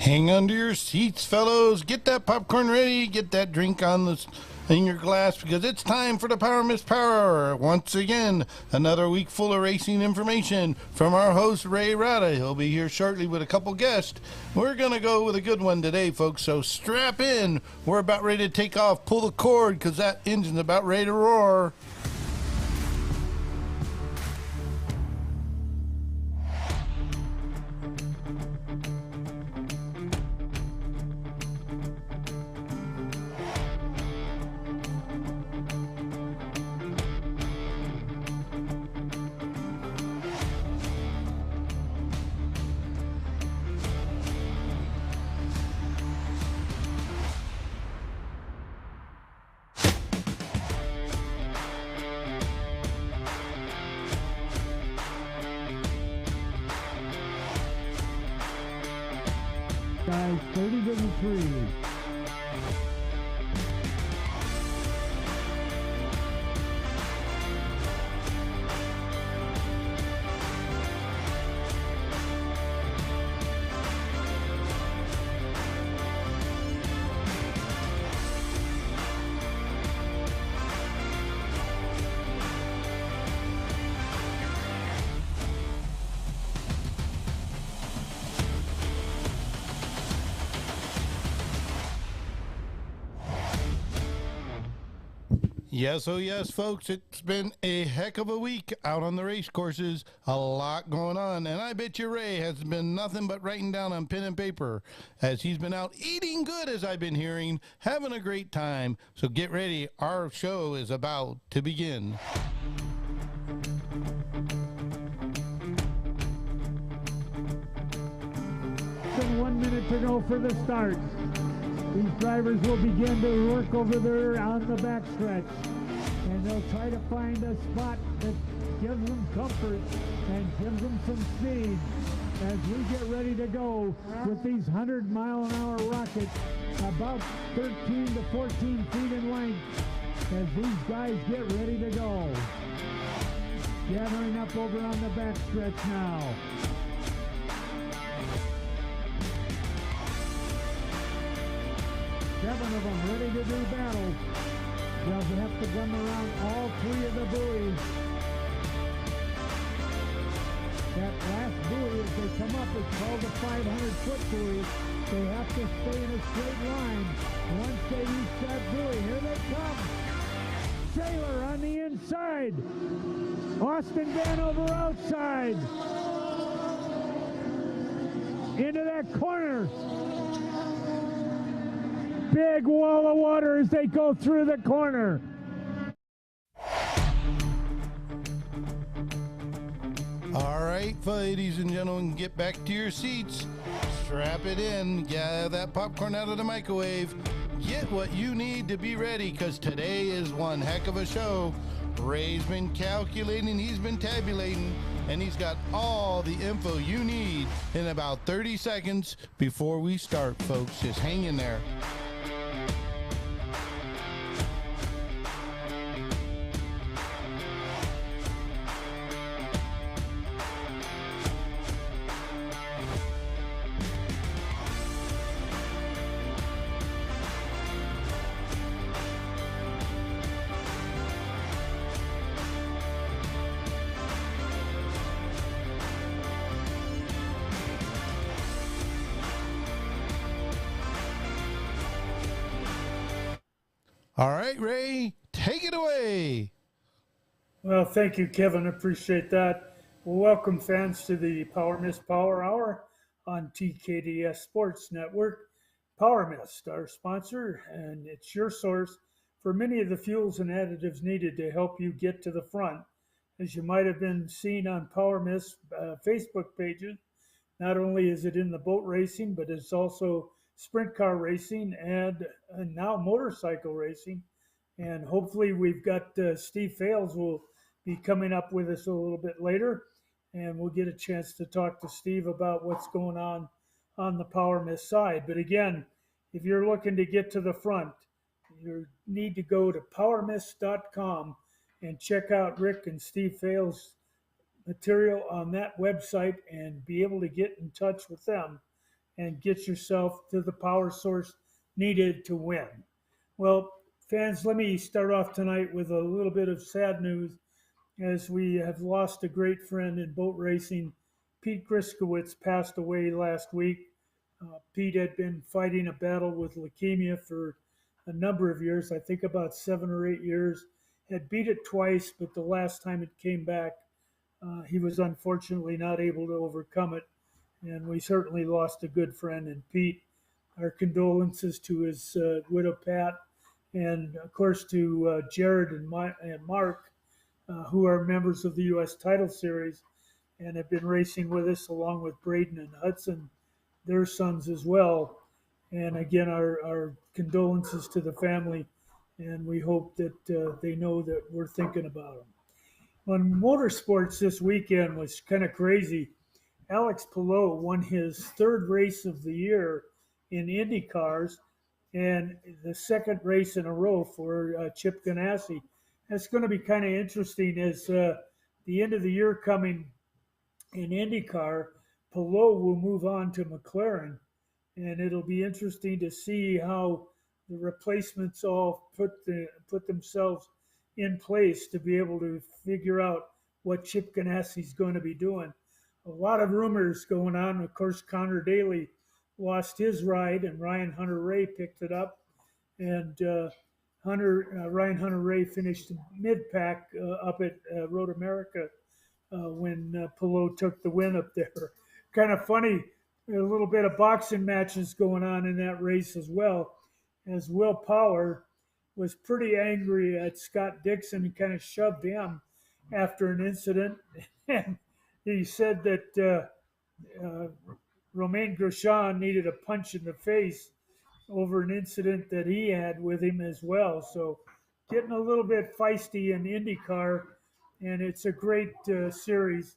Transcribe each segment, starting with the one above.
Hang on to your seats, fellows. Get that popcorn ready. Get that drink in your glass because it's time for the PowerMist Power Hour. Once again, another week full of racing information from our host, Ray Rada. He'll be here shortly with a couple guests. We're going to go with a good one today, folks, so strap in. We're about ready to take off. Pull the cord because that engine's about ready to roar. Guys, 30-3. Yes, oh yes, folks, it's been a heck of a week out on the race courses. A lot going on, and I bet you Ray has been nothing but writing down on pen and paper as he's been out eating good, as I've been hearing, having a great time. So get ready, our show is about to begin. And 1 minute to go for the start. These drivers will begin to work over there on the backstretch, and they'll try to find a spot that gives them comfort and gives them some speed as we get ready to go with these 100-mile-an-hour rockets, about 13 to 14 feet in length, as these guys get ready to go. Gathering up over on the backstretch now. 7 of them ready to do battle. They'll have to come around all 3 of the buoys. That last buoy, as they come up, is called the 500-foot buoy. They have to stay in a straight line. Once they reach that buoy, here they come. Sailor on the inside. Austin Vanover outside. Into that corner. Big wall of water as they go through the corner. All right, ladies and gentlemen, get back to your seats. Strap it in. Get that popcorn out of the microwave. Get what you need to be ready, because today is one heck of a show. Ray's been calculating, he's been tabulating, and he's got all the info you need in about 30 seconds before we start, folks. Just hang in there. All right, Ray, take it away. Well, thank you, Kevin. Appreciate that. Well, welcome, fans, to the PowerMist Power Hour on TKDS Sports Network. PowerMist, our sponsor, and it's your source for many of the fuels and additives needed to help you get to the front. As you might have been seen on PowerMist Facebook pages, not only is it in the boat racing, but it's also sprint car racing and now motorcycle racing. And hopefully we've got Steve Fales will be coming up with us a little bit later, and we'll get a chance to talk to Steve about what's going on the PowerMist side. But again, if you're looking to get to the front, you need to go to PowerMist.com and check out Rick and Steve Fales' material on that website and be able to get in touch with them and get yourself to the power source needed to win. Well, fans, let me start off tonight with a little bit of sad news as we have lost a great friend in boat racing. Pete Griskowitz passed away last week. Pete had been fighting a battle with leukemia for a number of years, I think about 7 or 8 years. Had beat it twice, but the last time it came back, he was unfortunately not able to overcome it. And we certainly lost a good friend in Pete. Our condolences to his widow, Pat, and of course to Jared and Mark, who are members of the U.S. Title Series and have been racing with us, along with Braden and Hudson, their sons as well. And again, our condolences to the family, and we hope that they know that we're thinking about them. On motorsports this weekend was kind of crazy. Alex Palou won his third race of the year in Indy cars and the second race in a row for Chip Ganassi. That's going to be kind of interesting as the end of the year coming in IndyCar. Palou will move on to McLaren, and it'll be interesting to see how the replacements all put themselves in place to be able to figure out what Chip Ganassi's going to be doing. A lot of rumors going on. Of course, Connor Daly lost his ride, and Ryan Hunter-Ray picked it up. And Ryan Hunter-Ray finished mid-pack up at Road America when Palou took the win up there. Kind of funny, a little bit of boxing matches going on in that race as well, as Will Power was pretty angry at Scott Dixon and kind of shoved him after an incident. And he said that Romain Grosjean needed a punch in the face over an incident that he had with him as well. So getting a little bit feisty in IndyCar, and it's a great series.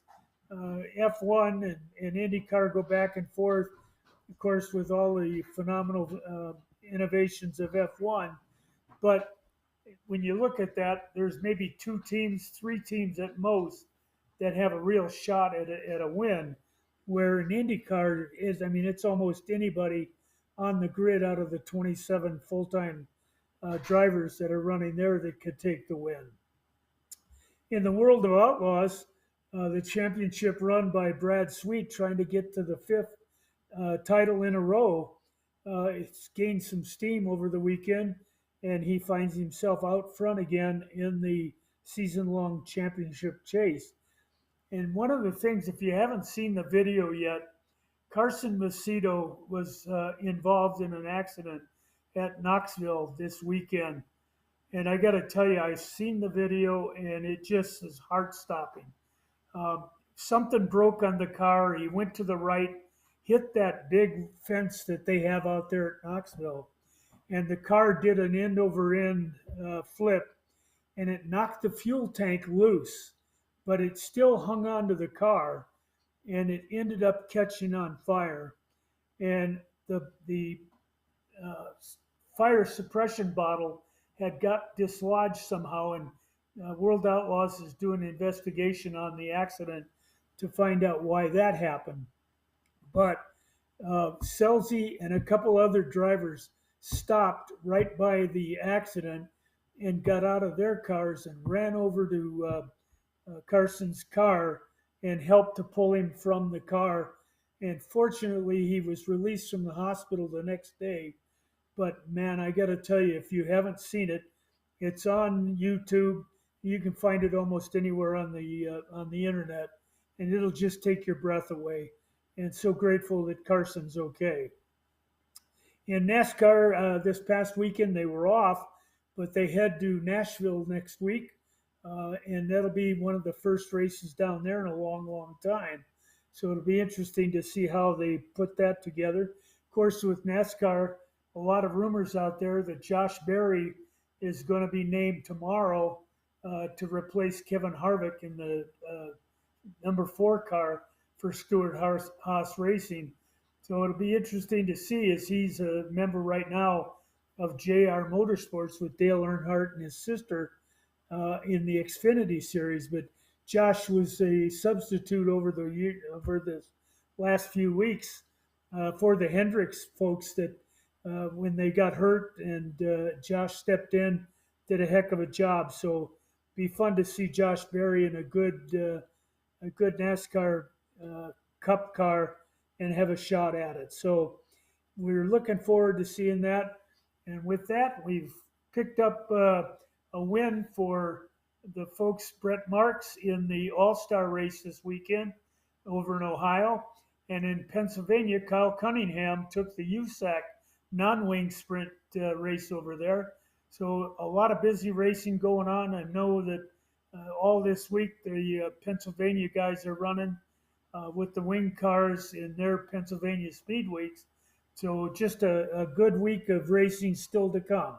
F1 and IndyCar go back and forth, of course, with all the phenomenal innovations of F1. But when you look at that, there's maybe 2 teams, 3 teams at most that have a real shot at a win. Where in IndyCar is, I mean, it's almost anybody on the grid out of the 27 full-time drivers that are running there that could take the win. In the World of Outlaws, the championship run by Brad Sweet trying to get to the 5th title in a row, it's gained some steam over the weekend, and he finds himself out front again in the season-long championship chase. And one of the things, if you haven't seen the video yet, Carson Macedo was involved in an accident at Knoxville this weekend. And I got to tell you, I've seen the video and it just is heart-stopping. Something broke on the car. He went to the right, hit that big fence that they have out there at Knoxville. And the car did an end-over-end flip, and it knocked the fuel tank loose. But it still hung on to the car, and it ended up catching on fire. And the fire suppression bottle had got dislodged somehow, and World Outlaws is doing an investigation on the accident to find out why that happened. But Selzy and a couple other drivers stopped right by the accident and got out of their cars and ran over to Carson's car and helped to pull him from the car. And fortunately, he was released from the hospital the next day. But man, I got to tell you, if you haven't seen it, it's on YouTube. You can find it almost anywhere on the internet, and it'll just take your breath away. And so grateful that Carson's okay. In NASCAR, this past weekend they were off, but they head to Nashville next week. And that'll be one of the first races down there in a long, long time. So it'll be interesting to see how they put that together. Of course, with NASCAR, a lot of rumors out there that Josh Berry is going to be named tomorrow to replace Kevin Harvick in the number 4 car for Stewart Haas Racing. So it'll be interesting to see, as he's a member right now of JR Motorsports with Dale Earnhardt and his sister in the Xfinity Series. But Josh was a substitute over the last few weeks for the Hendricks folks that when they got hurt and Josh stepped in, did a heck of a job. So be fun to see Josh Berry in a good NASCAR Cup car and have a shot at it. So we're looking forward to seeing that. And with that, we've picked up a win for the folks, Brett Marks, in the All Star race this weekend over in Ohio. And in Pennsylvania, Kyle Cunningham took the USAC non wing sprint race over there. So a lot of busy racing going on. I know that all this week the Pennsylvania guys are running with the wing cars in their Pennsylvania speed weeks. So just a good week of racing still to come.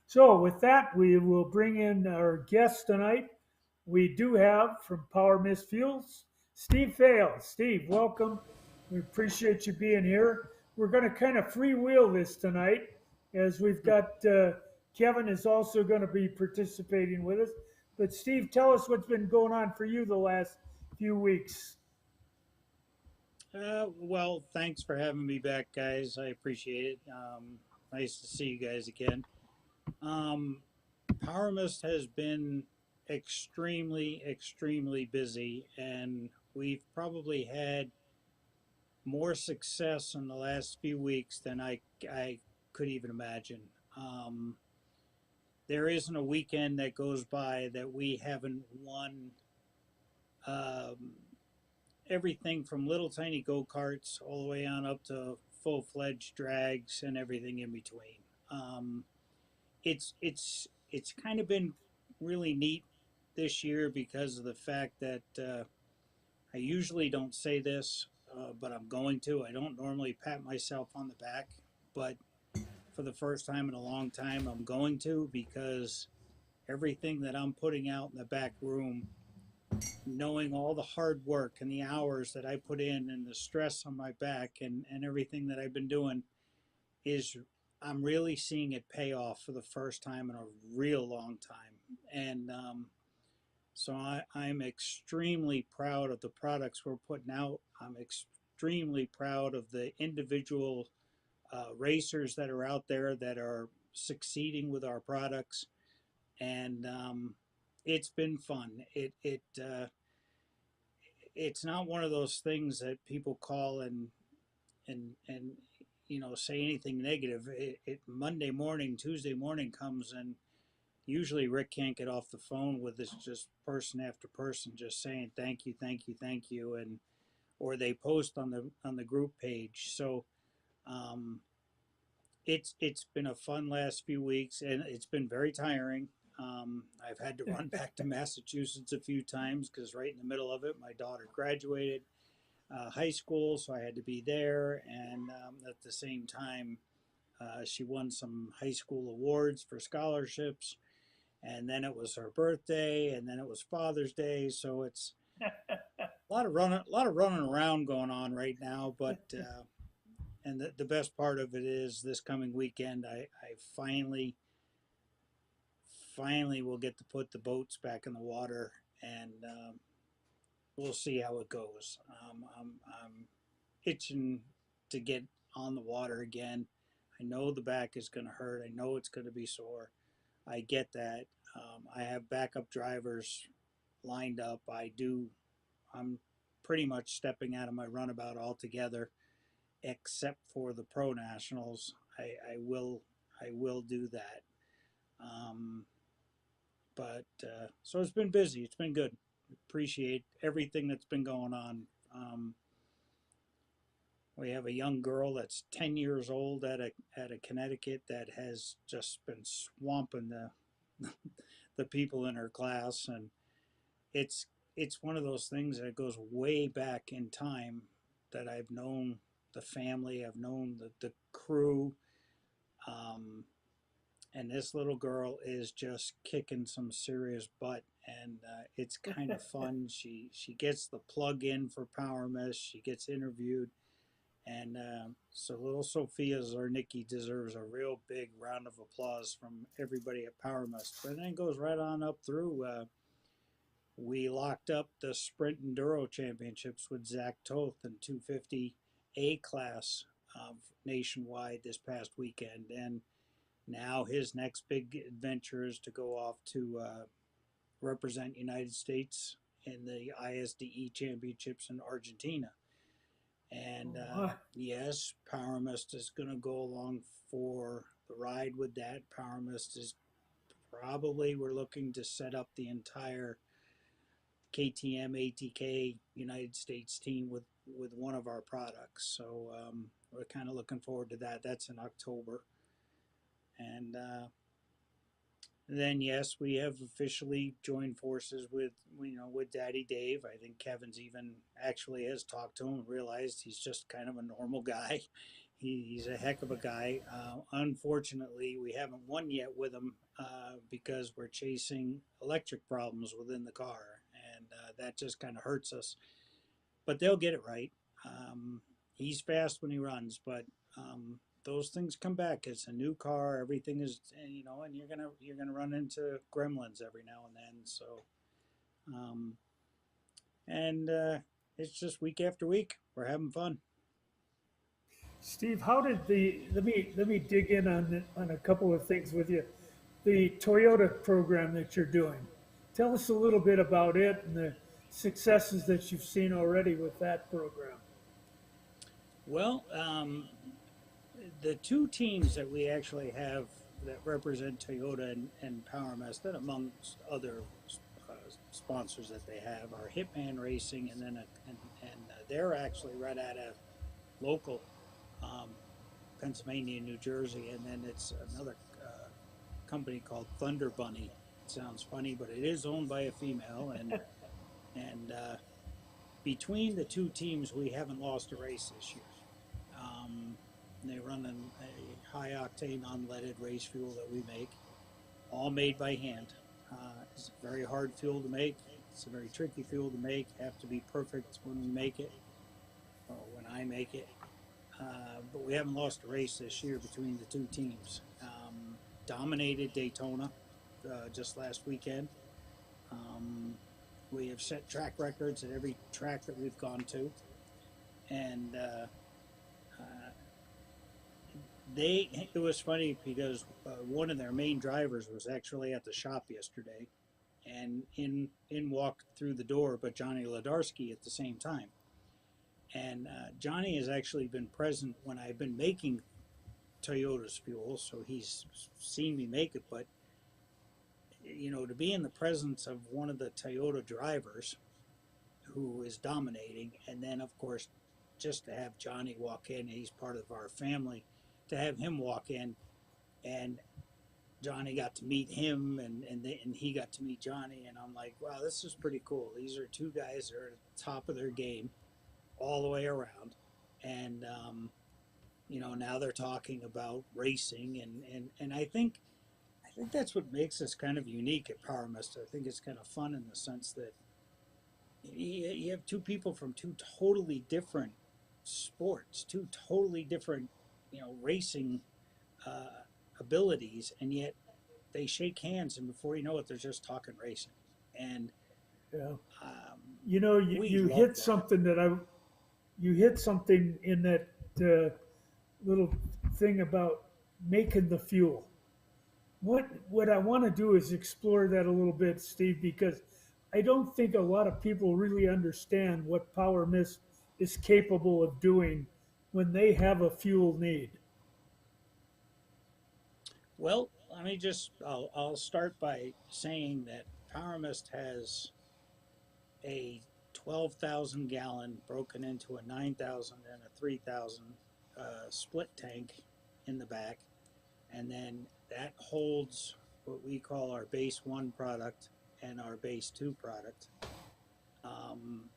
So with that, we will bring in our guest tonight. We do have from PowerMist Fuels, Steve Fail. Steve, welcome. We appreciate you being here. We're going to kind of freewheel this tonight as we've got Kevin is also going to be participating with us. But Steve, tell us what's been going on for you the last few weeks. Well, thanks for having me back, guys. I appreciate it. Nice to see you guys again. Um, PowerMist has been extremely busy, and we've probably had more success in the last few weeks than I could even imagine. Um, there isn't a weekend that goes by that we haven't won um, everything from little tiny go karts all the way on up to full fledged drags and everything in between. Um, it's kind of been really neat this year because of the fact that I usually don't say this, but I'm going to. I don't normally pat myself on the back, but for the first time in a long time, I'm going to because everything that I'm putting out in the back room, knowing all the hard work and the hours that I put in and the stress on my back and everything that I've been doing is I'm really seeing it pay off for the first time in a real long time. And so I'm extremely proud of the products we're putting out. I'm extremely proud of the individual racers that are out there that are succeeding with our products. And it's been fun. It's not one of those things that people call and say anything negative. Monday morning, Tuesday morning comes, and usually Rick can't get off the phone with this just person after person just saying thank you, thank you, thank you, and or they post on the group page. So um, it's been a fun last few weeks, and it's been very tiring. I've had to run back to Massachusetts a few times because right in the middle of it, my daughter graduated high school, so I had to be there. And at the same time, she won some high school awards for scholarships. And then it was her birthday, and then it was Father's Day. So it's a lot of running around going on right now. But and the best part of it is this coming weekend, I finally will get to put the boats back in the water, and we'll see how it goes. I'm itching to get on the water again. I know the back is going to hurt. I know it's going to be sore. I get that. I have backup drivers lined up. I'm pretty much stepping out of my runabout altogether, except for the pro nationals. I will do that. Um, but so it's been busy. It's been good. Appreciate everything that's been going on. Um, we have a young girl that's 10 years old at a Connecticut that has just been swamping the people in her class, and it's it's one of those things that goes way back in time that I've known the family, I've known the crew, um, and this little girl is just kicking some serious butt, and it's kind of fun. She gets the plug in for PowerMist. She gets interviewed, and so little Sophia Zarnicki deserves a real big round of applause from everybody at PowerMist. But then it goes right on up through. We locked up the Sprint Enduro Championships with Zach Toth in 250 A class nationwide this past weekend, and now his next big adventure is to go off to represent United States in the ISDE championships in Argentina. And Oh, my. yes, PowerMist is going to go along for the ride with that. PowerMist is probably, we're looking to set up the entire KTM ATK United States team with one of our products. So we're kind of looking forward to that. That's in October. And then yes, we have officially joined forces with with Daddy Dave. I think Kevin's even actually has talked to him and realized he's just kind of a normal guy. He's a heck of a guy. Unfortunately, we haven't won yet with him because we're chasing electric problems within the car, and that just kind of hurts us. But they'll get it right. He's fast when he runs, but those things come back. It's a new car. Everything is, and you're gonna run into gremlins every now and then. So, um, and it's just week after week. We're having fun. Steve, how did the let me dig in on a couple of things with you. The Toyota program that you're doing. Tell us a little bit about it and the successes that you've seen already with that program. Well, the two teams that we actually have that represent Toyota and PowerMest, that amongst other uh, sponsors that they have, are Hitman Racing, and then they're actually right out of local um, Pennsylvania, New Jersey, and then it's another company called Thunder Bunny. It sounds funny, but it is owned by a female, and between the two teams, we haven't lost a race this year. Um, they run a high octane unleaded race fuel that we make, all made by hand. It's a very hard fuel to make. It's a very tricky fuel to make. Have to be perfect when we make it, or when I make it. But we haven't lost a race this year between the two teams. Dominated Daytona just last weekend. Um, we have set track records at every track that we've gone to, and uh, it was funny because one of their main drivers was actually at the shop yesterday, and in walked through the door, but Johnny Ledarski at the same time. And Johnny has actually been present when I've been making Toyota's fuel, so he's seen me make it. But to be in the presence of one of the Toyota drivers who is dominating, and then of course just to have Johnny walk in, he's part of our family, to have him walk in, and Johnny got to meet him, and he got to meet Johnny, and I'm like, wow, this is pretty cool. These are two guys that are at the top of their game all the way around, and now they're talking about racing, and I think that's what makes us kind of unique at PowerMist. I think it's kind of fun in the sense that you have two people from two totally different sports, two totally different, racing uh, abilities, and yet they shake hands, and before you know it, they're just talking racing, and Yeah. um, You know, you, we you love hit that. something that you hit something in that little thing about making the fuel. What I want to do is explore that a little bit, Steve, because I don't think a lot of people really understand what Power Mist is capable of doing when they have a fuel need. Well, let me I'll start by saying that PowerMist has a 12,000 gallon broken into a 9,000 and a 3,000 split tank in the back, and then that holds what we call our base one product and our base two product. Um,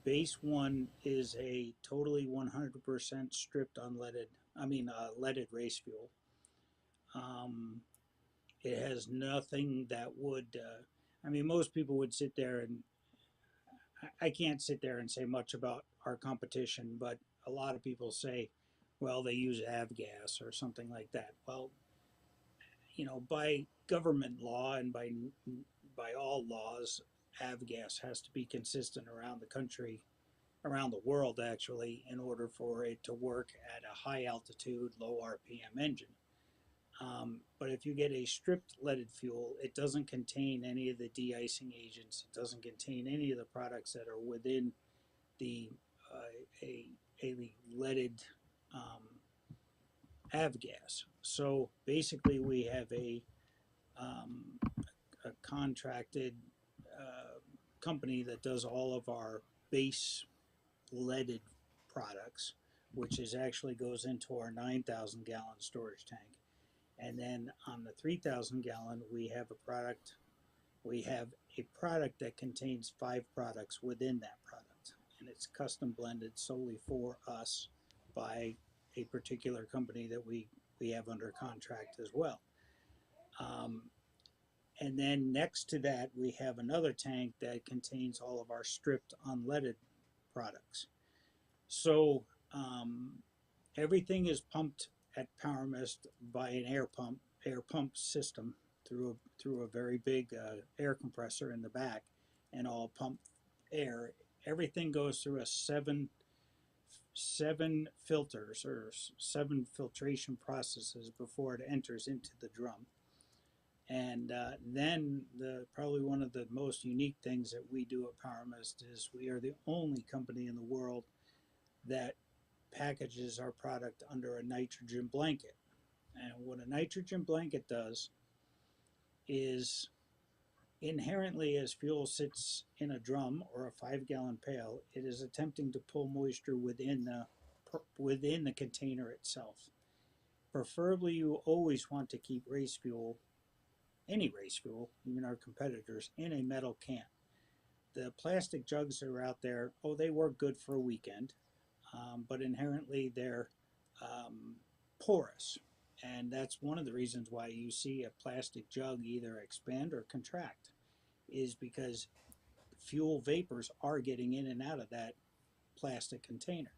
Base one is a totally 100% stripped unleaded, leaded race fuel. Um, it has nothing that would, most people would sit there and I can't sit there and say much about our competition, but a lot of people say, well, they use avgas or something like that. Well, by government law and by all laws, avgas has to be consistent around the country around the world actually in order for it to work at a high altitude, low RPM engine. But if you get a stripped leaded fuel, it doesn't contain any of the de-icing agents. It doesn't contain any of the products that are within the a leaded avgas. So basically, we have um, a contracted company that does all of our base leaded products, which is actually goes into our 9,000 gallon storage tank. And then on the 3,000 gallon, we have a product. We have a product that contains 5 products within that product, and it's custom blended solely for us by a particular company that we have under contract as well. Um, and then next to that, we have another tank that contains all of our stripped unleaded products. So everything is pumped at PowerMist by an air pump system through a very big air compressor in the back, and all pump air. Everything goes through a seven filters or 7 filtration processes before it enters into the drum. And then probably one of the most unique things that we do at PowerMist is we are the only company in the world that packages our product under a nitrogen blanket. And what a nitrogen blanket does is inherently, as fuel sits in a drum or a 5-gallon pail, it is attempting to pull moisture within the container itself. Preferably, you always want to keep race fuel, any race fuel, even our competitors, in a metal can. The plastic jugs that are out there, they work good for a weekend, but inherently they're porous. And that's one of the reasons why you see a plastic jug either expand or contract, is because fuel vapors are getting in and out of that plastic container.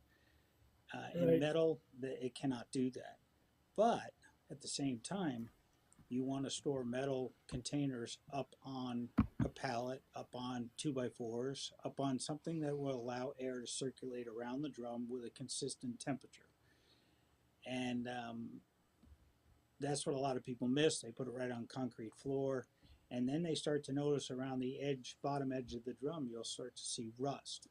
In metal, it cannot do that. But at the same time, you want to store metal containers up on a pallet, up on 2x4s, up on something that will allow air to circulate around the drum with a consistent temperature. And that's what a lot of people miss. They put it right on concrete floor, and then they start to notice around the bottom edge of the drum, you'll start to see rust.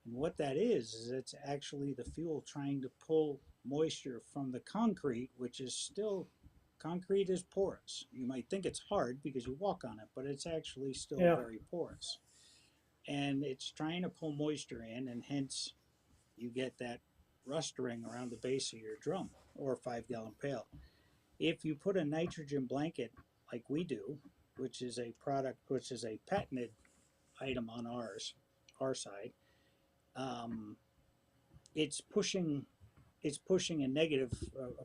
And what that is it's actually the fuel trying to pull moisture from the concrete, which is still, concrete is porous. You might think it's hard because you walk on it, but it's actually still very porous. And it's trying to pull moisture in, and hence you get that rust ring around the base of your drum or 5-gallon pail. If you put a nitrogen blanket like we do, which is a patented item on our side, it's pushing a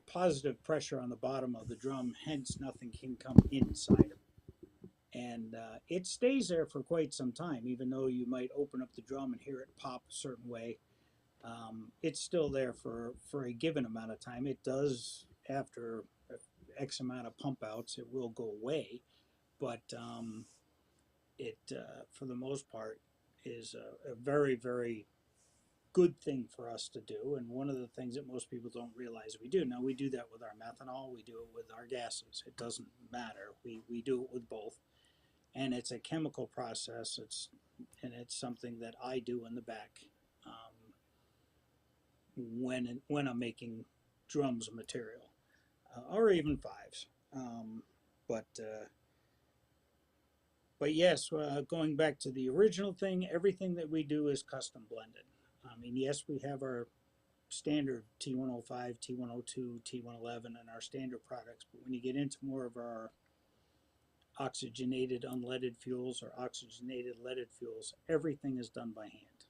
positive pressure on the bottom of the drum, hence nothing can come inside it. And it stays there for quite some time, even though you might open up the drum and hear it pop a certain way. It's still there for a given amount of time. It does, after X amount of pump outs, it will go away, but it for the most part is a very, very good thing for us to do, and one of the things that most people don't realize we do. Now, we do that with our methanol, we do it with our gases. It doesn't matter. We do it with both, and it's a chemical process. It's something that I do in the back when I'm making drums of material, or even 5s. But yes, going back to the original thing, everything that we do is custom blended. I mean, yes, we have our standard T105, T102, T111, and our standard products, but when you get into more of our oxygenated unleaded fuels or oxygenated leaded fuels, everything is done by hand.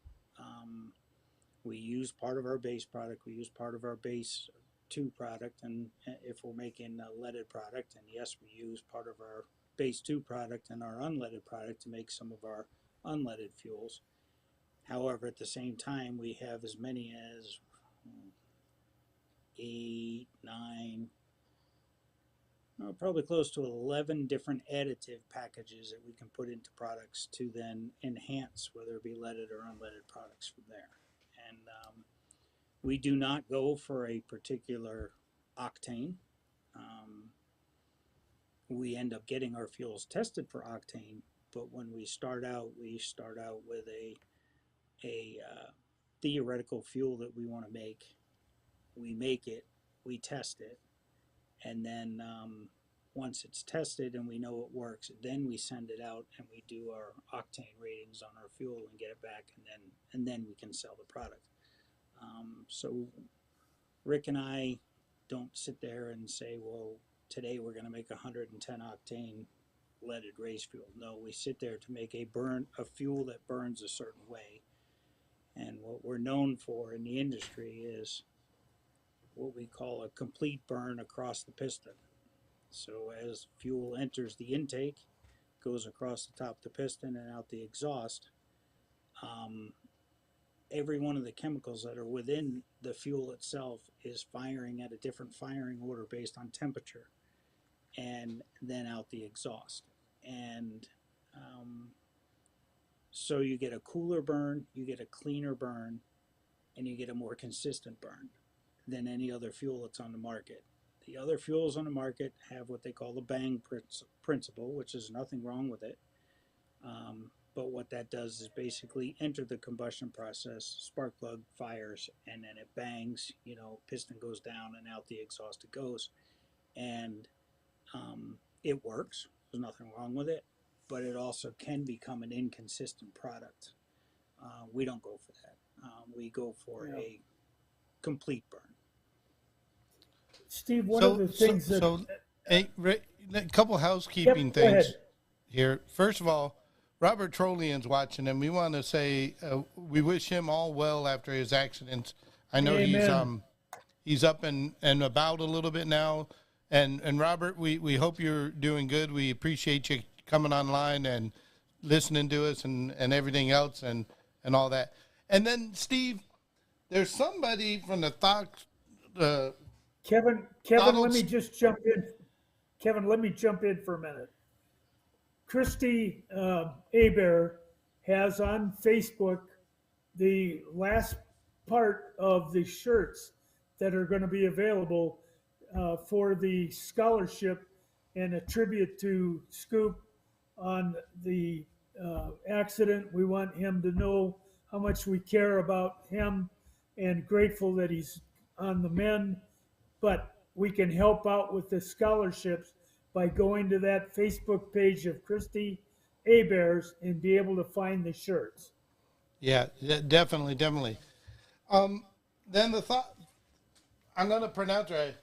We use part of our base product, we use part of our base 2 product, and if we're making a leaded product, and yes, we use part of our base 2 product and our unleaded product to make some of our unleaded fuels. However, at the same time, we have as many as 8, 9, probably close to 11 different additive packages that we can put into products to then enhance, whether it be leaded or unleaded products from there. And we do not go for a particular octane. Um, we end up getting our fuels tested for octane, but when we start out with a theoretical fuel that we want to make. We make it, we test it, and then once it's tested and we know it works, then we send it out and we do our octane ratings on our fuel and get it back, and then we can sell the product. So Rick and I don't sit there and say, well, today we're going to make 110 octane leaded race fuel. No, we sit there to make a fuel that burns a certain way. And what we're known for in the industry is what we call a complete burn across the piston. So as fuel enters the intake, goes across the top of the piston and out the exhaust, um, every one of the chemicals that are within the fuel itself is firing at a different firing order based on temperature, and then out the exhaust. And so you get a cooler burn, you get a cleaner burn, and you get a more consistent burn than any other fuel that's on the market. The other fuels on the market have what they call the bang principle, which is nothing wrong with it. But what that does is basically enter the combustion process, spark plug fires, and then it bangs, piston goes down and out the exhaust it goes. And it works. There's nothing wrong with it. But it also can become an inconsistent product. We don't go for that. We go for a complete burn. Steve, one of the things a couple housekeeping Yep, things here. First of all, Robert Trollian's watching, and we want to say we wish him all well after his accident. I know Amen. he's up and about a little bit now. And Robert, we hope you're doing good. We appreciate you coming online and listening to us and everything else and all that. And then, Steve, there's somebody from the Kevin, Donald, let me just jump in. Kevin, let me jump in for a minute. Christy Aber has on Facebook the last part of the shirts that are going to be available for the scholarship and a tribute to Scoop on the accident. We want him to know how much we care about him and grateful that he's on the mend. But we can help out with the scholarships by going to that Facebook page of Christy Abears and be able to find the shirts. yeah, definitely. Then I'm going to pronounce right.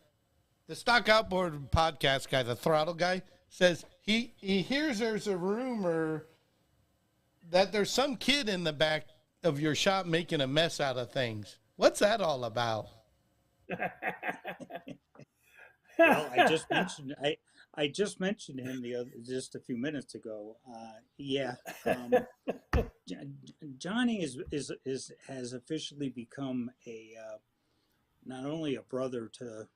The Stock Outboard podcast guy, the throttle guy, says he hears there's a rumor that there's some kid in the back of your shop making a mess out of things. What's that all about? Well, I just mentioned him just a few minutes ago. Yeah, Johnny has officially become not only a brother to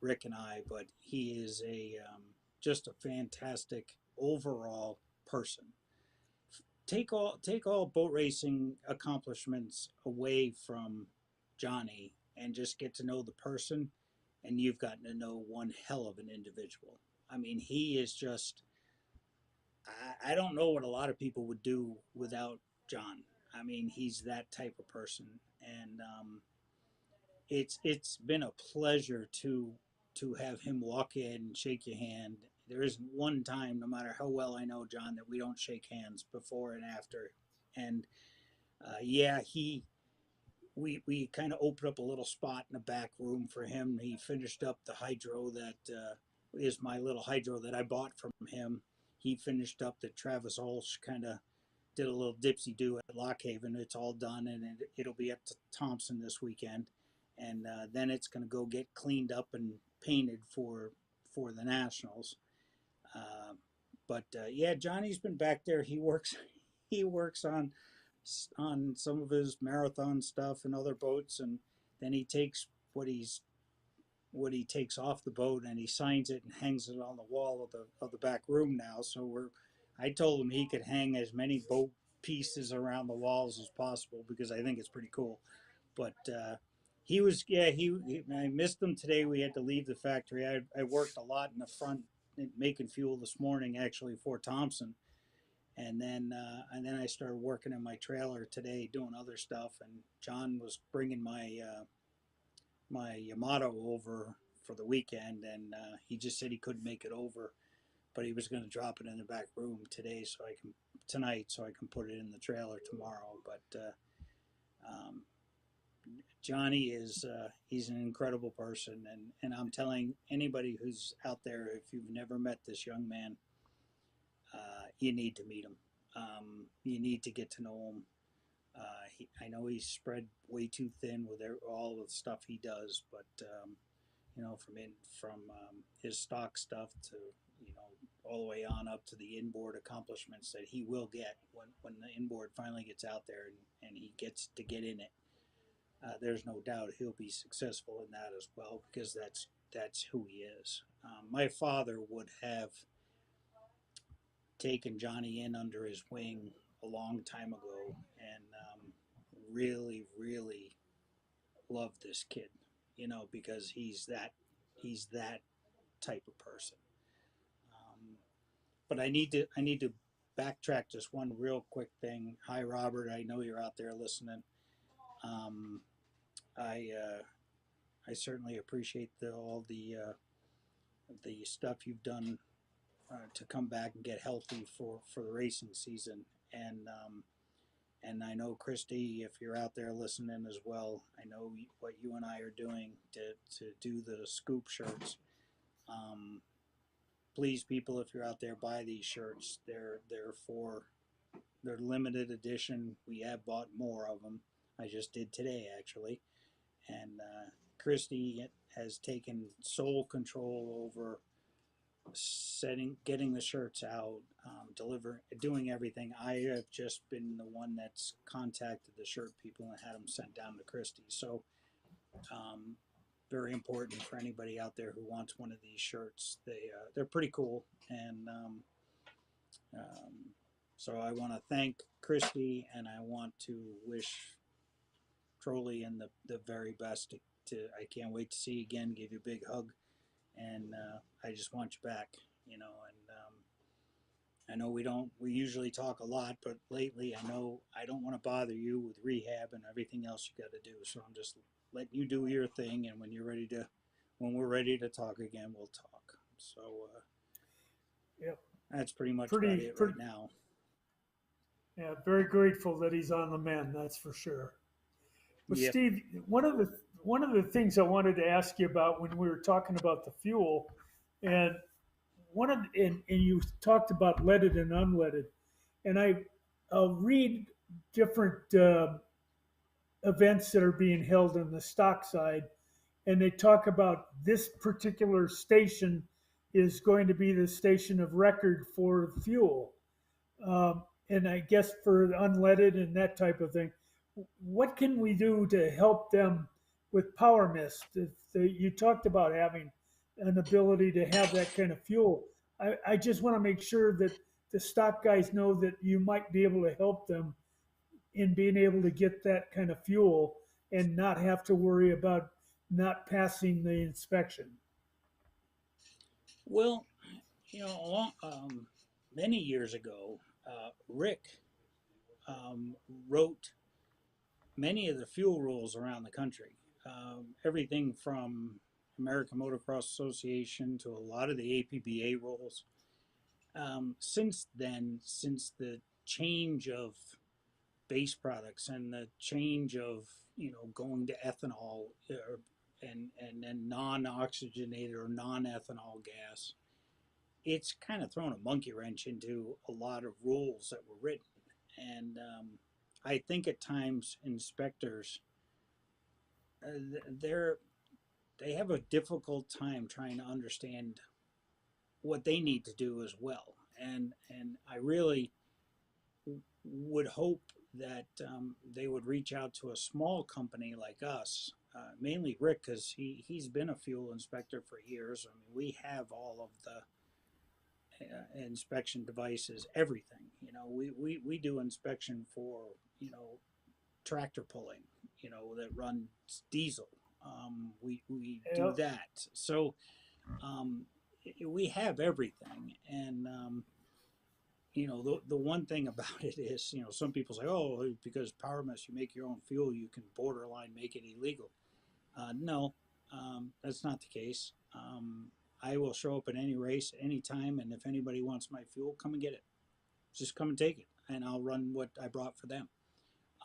Rick and I, but he is just a fantastic overall person. Take all boat racing accomplishments away from Johnny and just get to know the person, and you've gotten to know one hell of an individual. I mean, he is just. I don't know what a lot of people would do without John. I mean, he's that type of person, and it's been a pleasure to have him walk in and shake your hand. There isn't one time, no matter how well I know John, that we don't shake hands before and after. And yeah, we kind of opened up a little spot in the back room for him. He finished up the hydro that is my little hydro that I bought from him. He finished up the Travis Olsh kind of did a little dipsy do at Lockhaven. It's all done, and it'll be up to Thompson this weekend, and then it's going to go get cleaned up and painted for the Nationals. But yeah, Johnny's been back there. He works on some of his marathon stuff and other boats, and then he takes what he takes off the boat, and he signs it and hangs it on the wall of the back room now. So I told him he could hang as many boat pieces around the walls as possible because I think it's pretty cool. But he was, yeah, I missed him today. We had to leave the factory. I worked a lot in the front making fuel this morning, actually, for Thompson. And then I started working in my trailer today, doing other stuff. And John was bringing my Yamato over for the weekend, and he just said he couldn't make it over, but he was going to drop it in the back room tonight, so I can put it in the trailer tomorrow. But um, Johnny is he's an incredible person, and I'm telling anybody who's out there, if you've never met this young man, you need to meet him. You need to get to know him. I know he's spread way too thin with all the stuff he does, but from his stock stuff to all the way on up to the inboard accomplishments that he will get when the inboard finally gets out there and he gets to get in it. There's no doubt he'll be successful in that as well because that's who he is. My father would have taken Johnny in under his wing a long time ago, and really, really loved this kid, because he's that type of person. But I need to backtrack just one real quick thing. Hi, Robert. I know you're out there listening. Um, I certainly appreciate all the stuff you've done to come back and get healthy for the racing season. And I know, Christy, if you're out there listening as well, I know what you and I are doing to do the scoop shirts. Please, people, if you're out there, buy these shirts. They're limited edition. We have bought more of them. I just did today, actually. And Christy has taken sole control over getting the shirts out, doing everything. I have just been the one that's contacted the shirt people and had them sent down to Christie. So very important for anybody out there who wants one of these shirts. They're pretty cool, and so I want to thank Christy, and I want to wish Trolley and the very best. I can't wait to see you again, give you a big hug, and I just want you back, and I know we usually talk a lot, but lately I know I don't want to bother you with rehab and everything else you got to do. So I'm just letting you do your thing, and when we're ready to talk again, we'll talk. So Yep. That's pretty much about it right now. Yeah, very grateful that he's on the mend. That's for sure. But Yep. Steve, one of the things I wanted to ask you about when we were talking about the fuel, and and you talked about leaded and unleaded, and I'll read different events that are being held on the stock side, and they talk about this particular station is going to be the station of record for fuel, and I guess for unleaded and that type of thing. What can we do to help them with PowerMist? You talked about having an ability to have that kind of fuel. I just want to make sure that the stock guys know that you might be able to help them in being able to get that kind of fuel and not have to worry about not passing the inspection. Well, many years ago, Rick wrote many of the fuel rules around the country. Everything from American Motocross Association to a lot of the APBA rules. Since then, since the change of base products and the change of going to ethanol and then non-oxygenated or non-ethanol gas, it's kind of thrown a monkey wrench into a lot of rules that were written. And I think at times inspectors they have a difficult time trying to understand what they need to do as well. And I really would hope that they would reach out to a small company like us mainly Rick, because he's been a fuel inspector for years. I mean, we have all of the inspection devices, everything. We do inspection for, tractor pulling, that runs diesel. We do Yep. that. So um, we have everything. And, the one thing about it is, some people say, oh, because PowerMist, you make your own fuel, you can borderline make it illegal. No, that's not the case. I will show up at any race, anytime, and if anybody wants my fuel, come and get it. Just come and take it, and I'll run what I brought for them.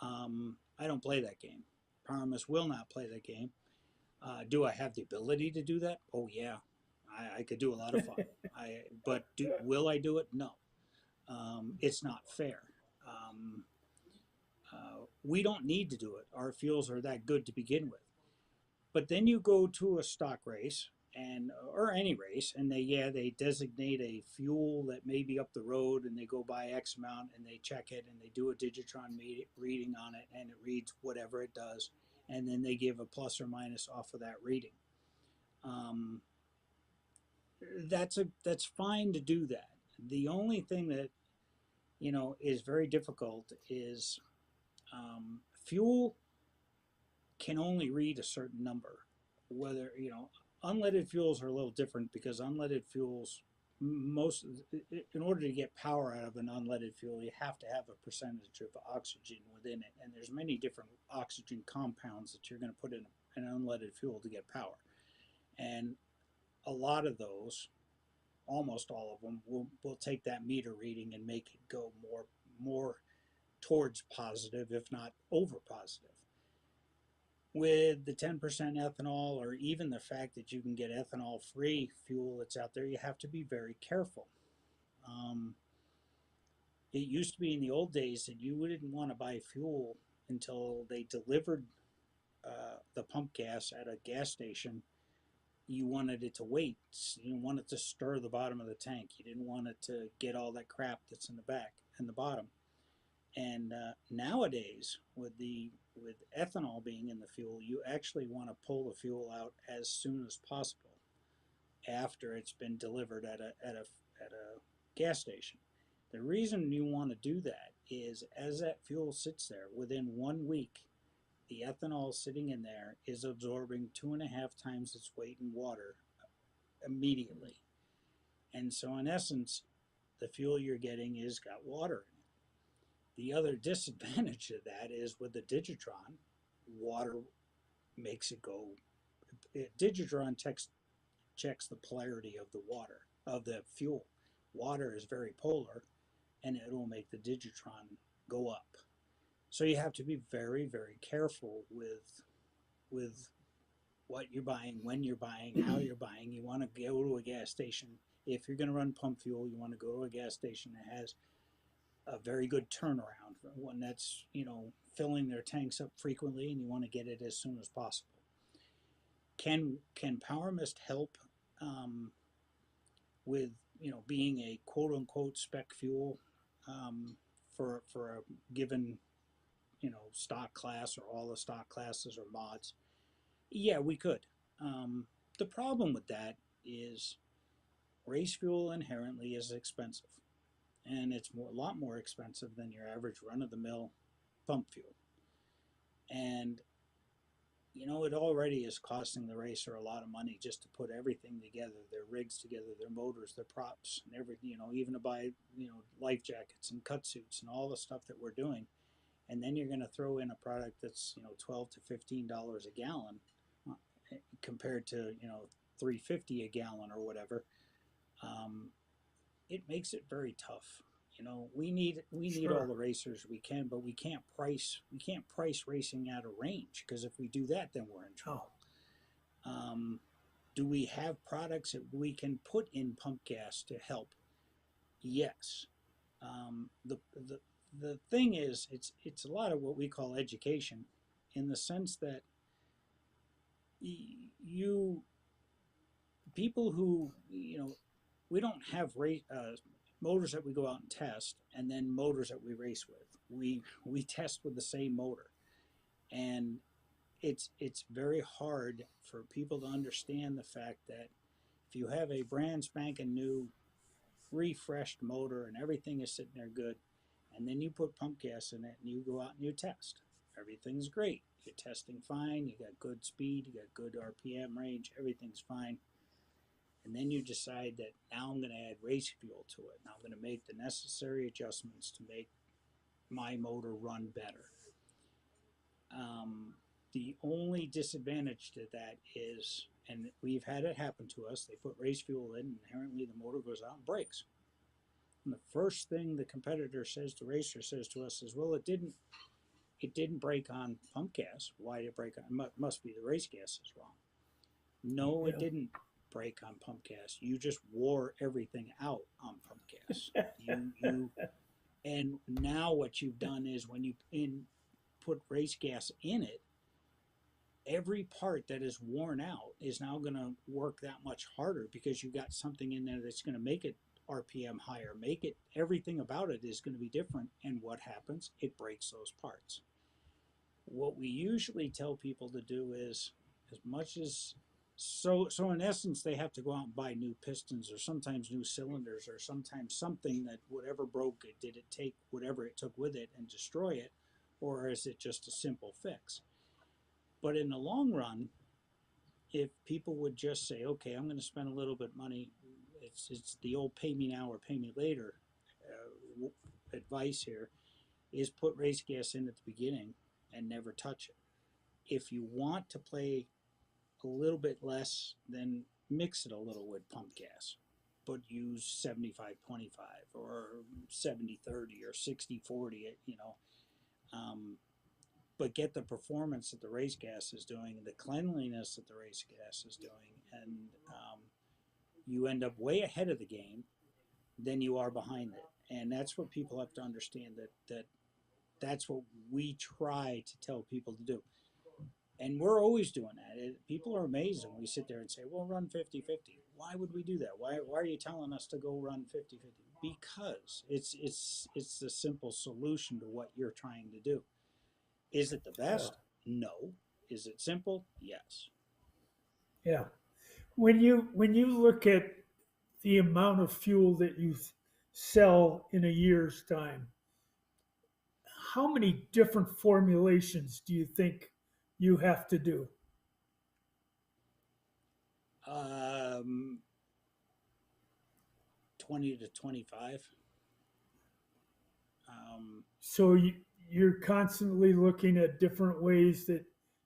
I don't play that game. PowerMist will not play that game. Do I have the ability to do that? Oh yeah, I could do a lot of fun. Will I do it? No. It's not fair. Um, we don't need to do it. Our fuels are that good to begin with. But then you go to a stock race or any race, and they designate a fuel that may be up the road, and they go by X amount, and they check it, and they do a digitron reading on it, and it reads whatever it does, and then they give a plus or minus off of that reading. Um, that's fine to do that. The only thing that is very difficult is fuel can only read a certain number. Whether unleaded fuels are a little different because unleaded fuels, most in order to get power out of an unleaded fuel, you have to have a percentage of oxygen within it, and there's many different oxygen compounds that you're going to put in an unleaded fuel to get power, and a lot of those, almost all of them, will take that meter reading and make it go more towards positive, if not over positive. With the 10% ethanol, or even the fact that you can get ethanol free fuel that's out there, you have to be very careful. Um, it used to be in the old days that you didn't want to buy fuel until they delivered the pump gas at a gas station. You wanted it to wait. You didn't want it to stir the bottom of the tank. You didn't want it to get all that crap that's in the back and the bottom. And nowadays, with ethanol being in the fuel, you actually want to pull the fuel out as soon as possible after it's been delivered at a gas station. The reason you want to do that is as that fuel sits there, within 1 week, the ethanol sitting in there is absorbing 2.5 times its weight in water immediately. And so, in essence, the fuel you're getting is got water in it. The other disadvantage of that is with the Digitron, water makes it go. Digitron checks the polarity of the water, of the fuel. Water is very polar, and it will make the Digitron go up. So you have to be very, very careful with what you're buying, when you're buying, how you're buying. You want to go to a gas station. If you're going to run pump fuel, you want to go to a gas station that has a very good turnaround, one that's filling their tanks up frequently, and you want to get it as soon as possible. Can PowerMist help with being a quote unquote spec fuel for a given stock class, or all the stock classes or mods? Yeah, we could. The problem with that is race fuel inherently is expensive, and it's a lot more expensive than your average run-of-the-mill pump fuel. And it already is costing the racer a lot of money just to put everything together, their rigs together, their motors, their props, and everything. Even to buy life jackets and cut suits and all the stuff that we're doing. And then you're going to throw in a product that's $12 to $15 a gallon, compared to $3.50 a gallon or whatever. It makes it very tough. We need all the racers we can, but we can't price racing out of range, because if we do that, then we're in trouble. Do we have products that we can put in pump gas to help? Yes. The thing is, it's a lot of what we call education, in the sense that people who we don't have motors that we go out and test, and then motors that we race with. We test with the same motor, and it's very hard for people to understand the fact that if you have a brand spanking new refreshed motor and everything is sitting there good, and then you put pump gas in it and you go out and you test, everything's great, you're testing fine, you got good speed, you got good RPM range, everything's fine, and then you decide that now I'm going to add race fuel to it, now I'm going to make the necessary adjustments to make my motor run better. The only disadvantage to that is, and we've had it happen to us, they put race fuel in, and inherently the motor goes out and breaks. And the first thing the competitor says, the racer says to us is, well, it didn't break on pump gas. Why did it break on? It must be the race gas is wrong. No, it didn't break on pump gas. You just wore everything out on pump gas. And now what you've done is when you put race gas in it, every part that is worn out is now going to work that much harder because you got something in there that's going to make it RPM higher, make it, everything about it is going to be different. And what happens? It breaks those parts. What we usually tell people to do is, as much as, so in essence, they have to go out and buy new pistons or sometimes new cylinders or sometimes something that whatever broke it, did it take whatever it took with it and destroy it? Or is it just a simple fix? But in the long run, if people would just say, okay, I'm going to spend a little bit of money, it's the old pay me now or pay me later advice here, is put race gas in at the beginning and never touch it. If you want to play a little bit less, then mix it a little with pump gas, but use 75-25 or 70-30 or 60-40, but get the performance that the race gas is doing, the cleanliness that the race gas is doing, and you end up way ahead of the game than you are behind it. And that's what people have to understand, that's what we try to tell people to do. And we're always doing that. People are amazed when we sit there and say, well, run 50-50. Why would we do that? Why are you telling us to go run 50-50? Because it's the simple solution to what you're trying to do. Is it the best? No. Is it simple? Yes. Yeah. When you look at the amount of fuel that you sell in a year's time, how many different formulations do you think you have to do? 20 to 25. So you're constantly looking at different ways that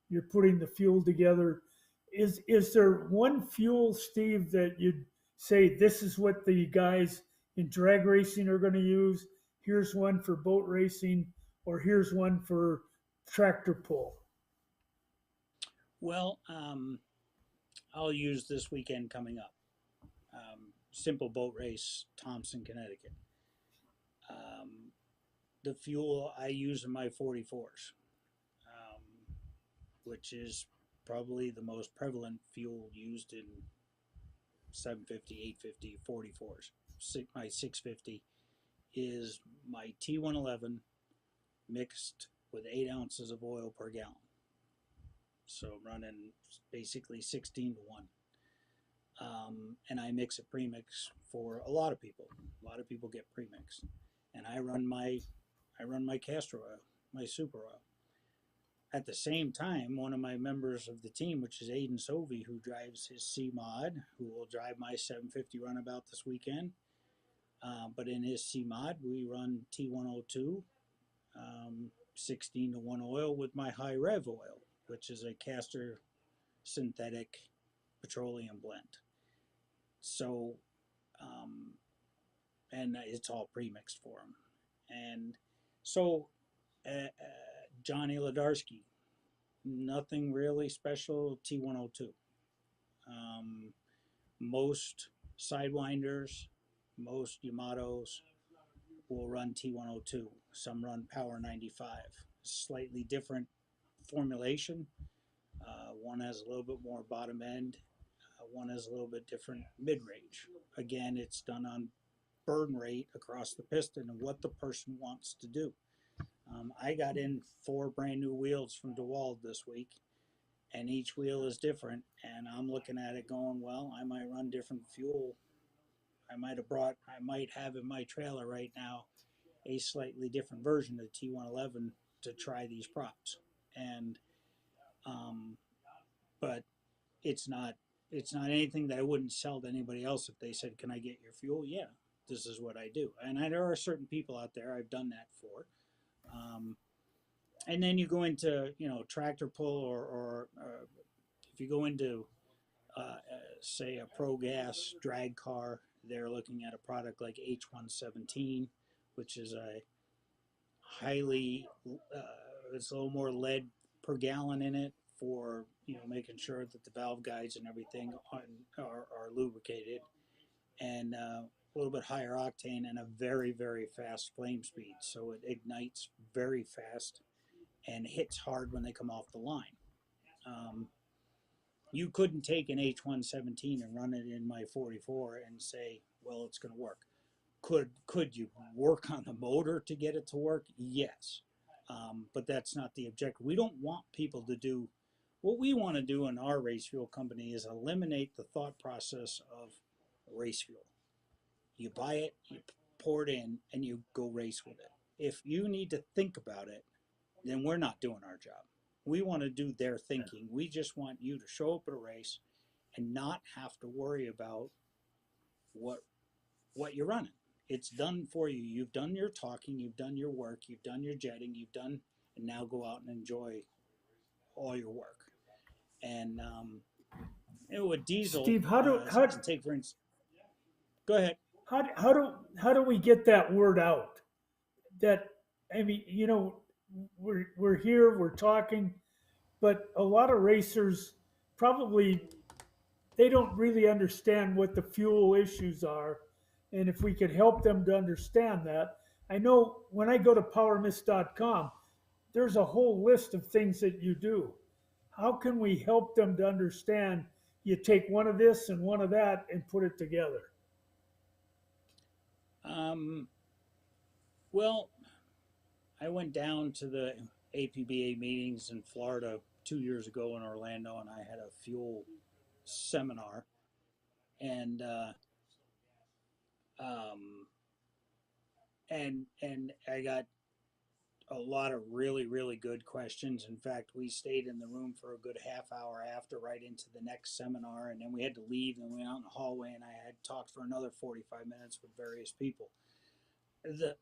you're putting the fuel together. Is there one fuel, Steve, that you'd say this is what the guys in drag racing are going to use? Here's one for boat racing, or here's one for tractor pull. Well, I'll use this weekend coming up. Simple boat race, Thompson, Connecticut. The fuel I use in my 44s, which is probably the most prevalent fuel used in 750, 850, 44s. My 650 is my T111 mixed with 8 ounces of oil per gallon. So I'm running basically 16 to 1. And I mix a premix for a lot of people. A lot of people get premix. And I run my castor oil, my super oil. At the same time, one of my members of the team, which is Aiden Sovey, who drives his C mod, who will drive my 750 runabout this weekend. But in his C mod, we run T102, 16 to 1 oil with my high rev oil, which is a castor synthetic petroleum blend. So, and it's all premixed for him. And so, Johnny Ledarski, nothing really special, T102. Most Sidewinders, most Yamatos will run T102. Some run Power 95. Slightly different formulation. One has a little bit more bottom end. One has a little bit different mid-range. Again, it's done on burn rate across the piston and what the person wants to do. I got in 4 brand new wheels from DeWalt this week, and each wheel is different. And I'm looking at it going, well, I might run different fuel. I might have in my trailer right now a slightly different version of the T111 to try these props. And, but it's not, it's not anything that I wouldn't sell to anybody else if they said, "Can I get your fuel?" Yeah, this is what I do. And there are certain people out there I've done that for. Um, and then you go into, tractor pull, or if you go into say a pro gas drag car, they're looking at a product like H117, which is a highly it's a little more lead per gallon in it for making sure that the valve guides and everything are lubricated, and a little bit higher octane and a very, very fast flame speed, so it ignites very fast and hits hard when they come off the line. um, you couldn't take an H117 and run it in my 44 and say, well, it's going to work. Could you work on the motor to get it to work? Yes, but that's not the objective. We don't want people to do what we want to do in our race fuel company is eliminate the thought process of race fuel. You buy it, you pour it in, and you go race with it. If you need to think about it, then we're not doing our job. We want to do their thinking. We just want you to show up at a race and not have to worry about what you're running. It's done for you. You've done your talking, you've done your work, you've done your jetting, and now go out and enjoy all your work. And with diesel, Steve, take for instance. Go ahead. how do we get that word out? That, I mean, we're here, we're talking, but a lot of racers probably they don't really understand what the fuel issues are, and if we could help them to understand that. I know when I go to PowerMist.com, there's a whole list of things that you do. How can we help them to understand you take one of this and one of that and put it together? Well, I went down to the APBA meetings in Florida 2 years ago in Orlando, and I had a fuel seminar, and and I got a lot of really, really good questions. In fact, we stayed in the room for a good half hour after, right into the next seminar, and then we had to leave and we went out in the hallway, and I had talked for another 45 minutes with various people. The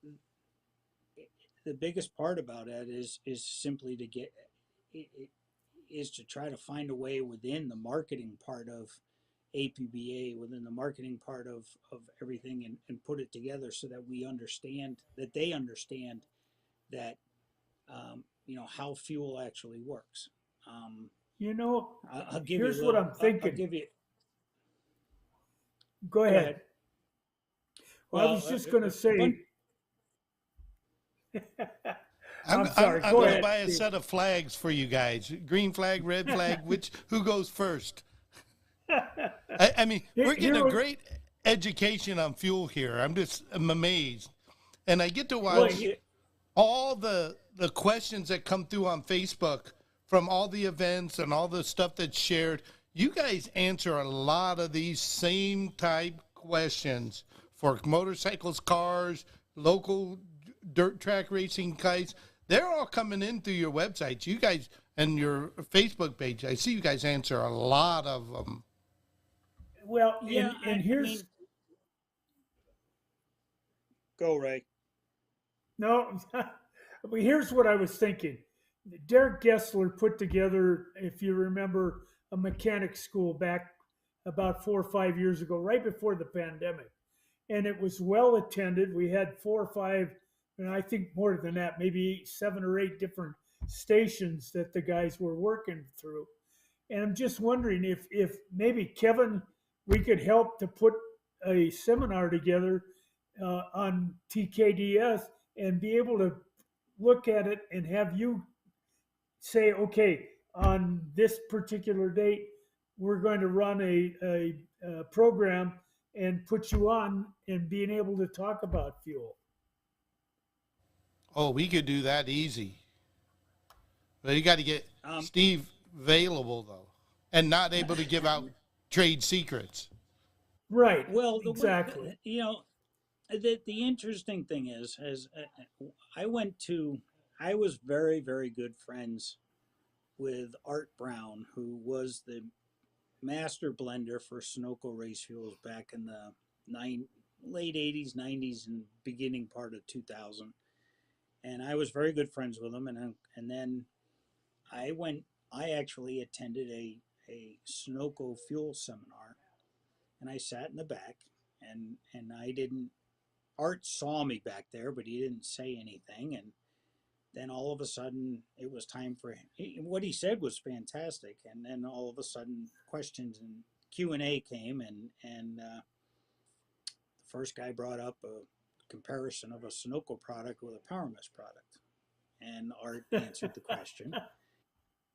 biggest part about it is simply to get is to try to find a way within the marketing part of APBA, within the marketing part of everything, and put it together so that we understand, that they understand that how fuel actually works. I'll give here's you what I'm thinking. I'll give you. Go ahead. Well, I was just going to say. I'm sorry. I'm going to buy a set of flags for you guys. Green flag, red flag. Who goes first? I mean, we're getting a great education on fuel here. I'm amazed, and I get to watch all the questions that come through on Facebook from all the events and all the stuff that's shared. You guys answer a lot of these same type questions for motorcycles, cars, local dirt track racing guys. They're all coming in through your websites. You guys and your Facebook page. I see you guys answer a lot of them. Well, yeah, and here's go, Ray. No, but here's what I was thinking. Derek Gessler put together, if you remember, a mechanic school back about 4 or 5 years ago, right before the pandemic. And it was well attended. We had 4 or 5, and I think more than that, maybe 7 or 8 different stations that the guys were working through. And I'm just wondering if maybe, Kevin, we could help to put a seminar together on TKDS and be able to look at it and have you say, okay, on this particular date, we're going to run a program and put you on and being able to talk about fuel. Oh, we could do that easy. But you got to get Steve. available though, and not able to give out trade secrets. Right. Well, Exactly. the interesting thing is I went to, I was very, very good friends with Art Brown, who was the master blender for Sunoco race fuels back in the late 80s, 90s, and beginning part of 2000. And I was very good friends with him. And then I went, I actually attended a Sunoco fuel seminar, and I sat in the back, and I didn't, Art saw me back there, but he didn't say anything. And then all of a sudden it was time for him. What he said was fantastic, and then all of a sudden questions and Q&A came, and the first guy brought up a comparison of a Sunoco product with a PowerMist product, and Art answered the question.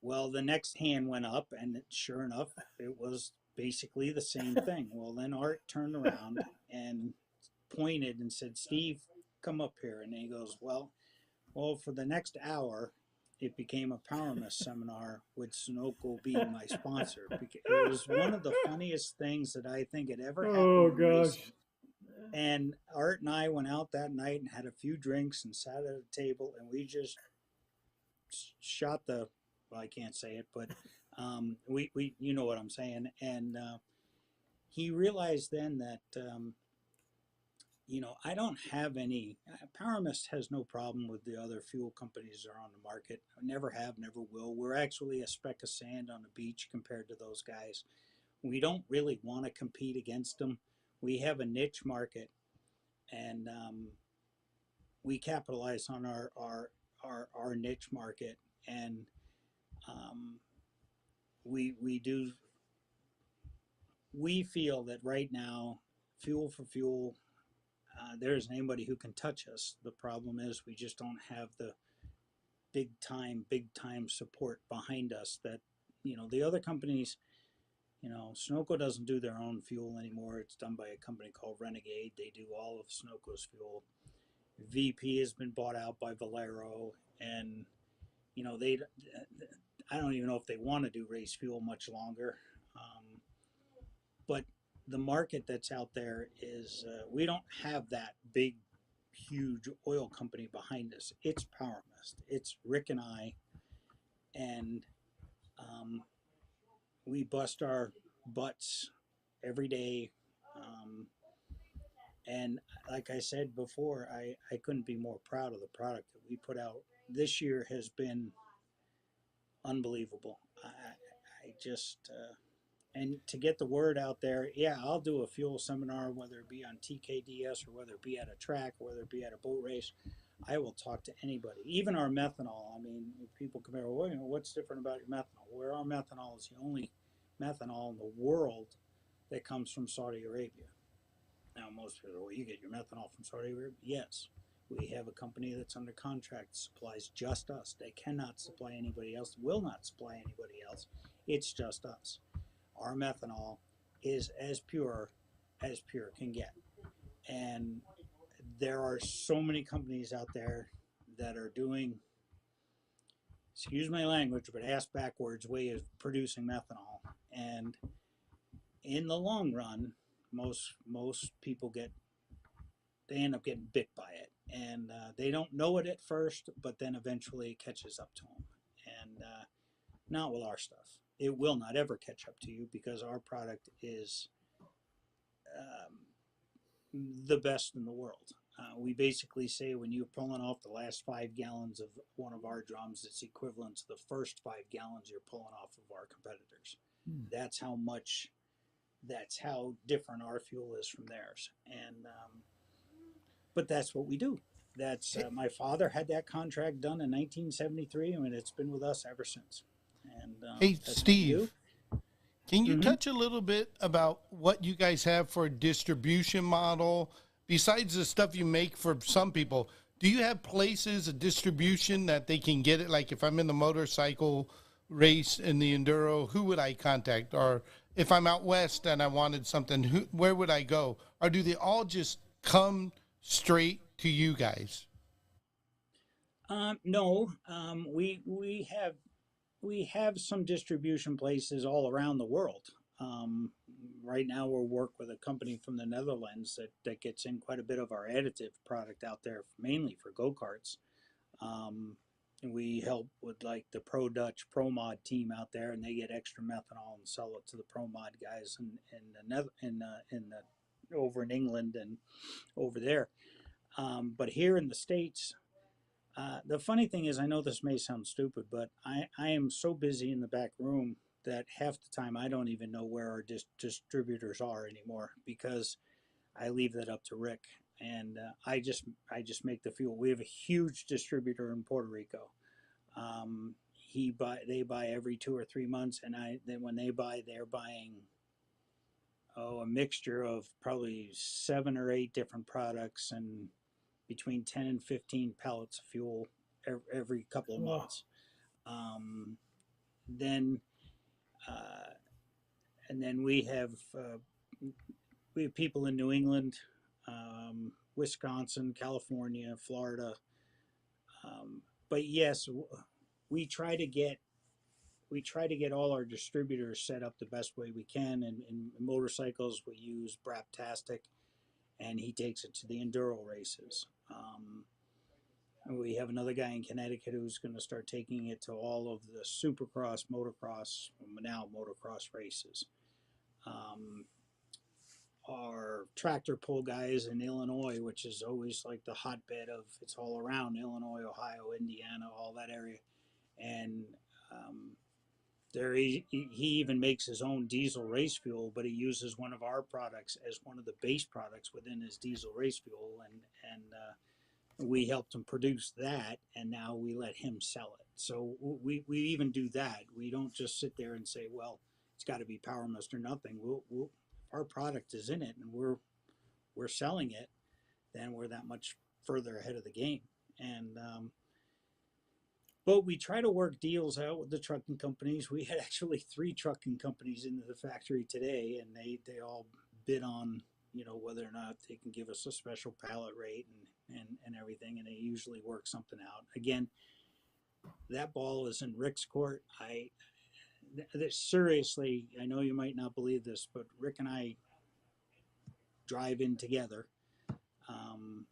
Well, the next hand went up, and sure enough, it was basically the same thing. Well, then Art turned around and pointed and said, "Steve, come up here." And he goes, well, for the next hour, it became a PowerMist seminar with Sunoco being my sponsor. It was one of the funniest things that I think had ever Oh happened in gosh. racing. And Art and I went out that night and had a few drinks and sat at a table, and we just shot the, well, I can't say it, but we you know what I'm saying. And he realized then that I don't have any. PowerMist has no problem with the other fuel companies that are on the market. I never have, never will. We're actually a speck of sand on the beach compared to those guys. We don't really want to compete against them. We have a niche market, and we capitalize on our niche market, and um, we do. We feel that right now, fuel for fuel, there isn't anybody who can touch us. The problem is we just don't have the big time support behind us that, the other companies, Sunoco doesn't do their own fuel anymore. It's done by a company called Renegade. They do all of Sunoco's fuel. VP has been bought out by Valero, and they, I don't even know if they want to do race fuel much longer. But the market that's out there is, we don't have that big huge oil company behind us. It's PowerMist. It's Rick and I, and um, we bust our butts every day. Um, and like I said before, I couldn't be more proud of the product that we put out. This year has been unbelievable. I just, and to get the word out there, yeah, I'll do a fuel seminar, whether it be on TKDS or whether it be at a track or whether it be at a boat race. I will talk to anybody, even our methanol. I mean, people come here, well, what's different about your methanol? Where our methanol is the only methanol in the world that comes from Saudi Arabia. Now, most people, well, you get your methanol from Saudi Arabia? Yes. We have a company that's under contract that supplies just us. They cannot supply anybody else, will not supply anybody else. It's just us. Our methanol is as pure can get. And there are so many companies out there that are doing, excuse my language, but ass backwards way of producing methanol. And in the long run, most people they end up getting bit by it, and they don't know it at first, but then eventually it catches up to them. And not with our stuff. It will not ever catch up to you because our product is the best in the world. We basically say when you're pulling off the last 5 gallons of one of our drums, it's equivalent to the first 5 gallons you're pulling off of our competitors. That's how much, that's how different our fuel is from theirs. And, but that's what we do. That's, my father had that contract done in 1973, and it's been with us ever since. And Hey, that's what we do. Steve, can you Mm-hmm. touch a little bit about what you guys have for a distribution model? Besides the stuff you make for some people, do you have places, a distribution that they can get it? Like if I'm in the motorcycle race in the enduro, who would I contact? Or if I'm out west and I wanted something, where would I go? Or do they all just come straight to you guys? No, we have. we have some distribution places all around the world. Um, right now, we'll work with a company from the Netherlands that gets in quite a bit of our additive product out there, mainly for go karts. Um, and we help with like the Pro Dutch Pro Mod team out there, and they get extra methanol and sell it to the Pro Mod guys in over in England and over there. But here in the States, the funny thing is, I know this may sound stupid, but I am so busy in the back room that half the time I don't even know where our distributors are anymore because I leave that up to Rick, and I just make the fuel. We have a huge distributor in Puerto Rico. They buy every 2 or 3 months, and I then when they buy, they're buying a mixture of probably 7 or 8 different products and between 10 and 15 pallets of fuel every couple of Wow. months. Um, then uh, and then we have people in New England, Wisconsin, California, Florida. But yes, we try to get we try to get all our distributors set up the best way we can. And in motorcycles, we use Braptastic, and he takes it to the enduro races. We have another guy in Connecticut who's going to start taking it to all of the supercross, motocross, now motocross races. Um, our tractor pull guys in Illinois, which is always like the hotbed of it's all around Illinois, Ohio, Indiana, all that area. And um, he even makes his own diesel race fuel, but he uses one of our products as one of the base products within his diesel race fuel, and we helped him produce that, and now we let him sell it. So we even do that. We don't just sit there and say, well, it's got to be PowerMist or nothing. Our product is in it, and we're selling it. Then we're that much further ahead of the game. And but we try to work deals out with the trucking companies. We had actually 3 trucking companies into the factory today, and they all bid on whether or not they can give us a special pallet rate and everything, and they usually work something out. Again, that ball is in Rick's court. Seriously, I know you might not believe this, but Rick and I drive in together. Um,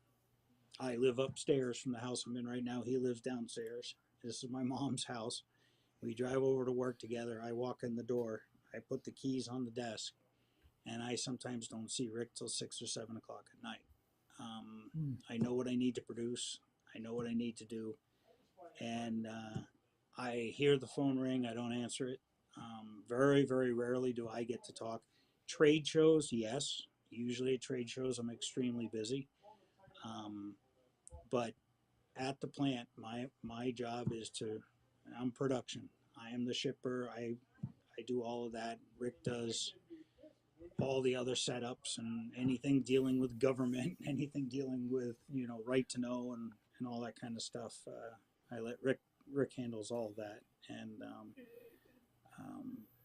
I live upstairs from the house I'm in right now. He lives downstairs. This is my mom's house. We drive over to work together. I walk in the door. I put the keys on the desk, and I sometimes don't see Rick till 6 or 7 o'clock at night. I know what I need to produce. I know what I need to do, and I hear the phone ring. I don't answer it. Very, very rarely do I get to talk. Trade shows, yes. Usually at trade shows, I'm extremely busy. But at the plant, my job is I'm production. I am the shipper. I do all of that. Rick does all the other setups and anything dealing with government, anything dealing with right to know and all that kind of stuff. I let Rick handles all of that. And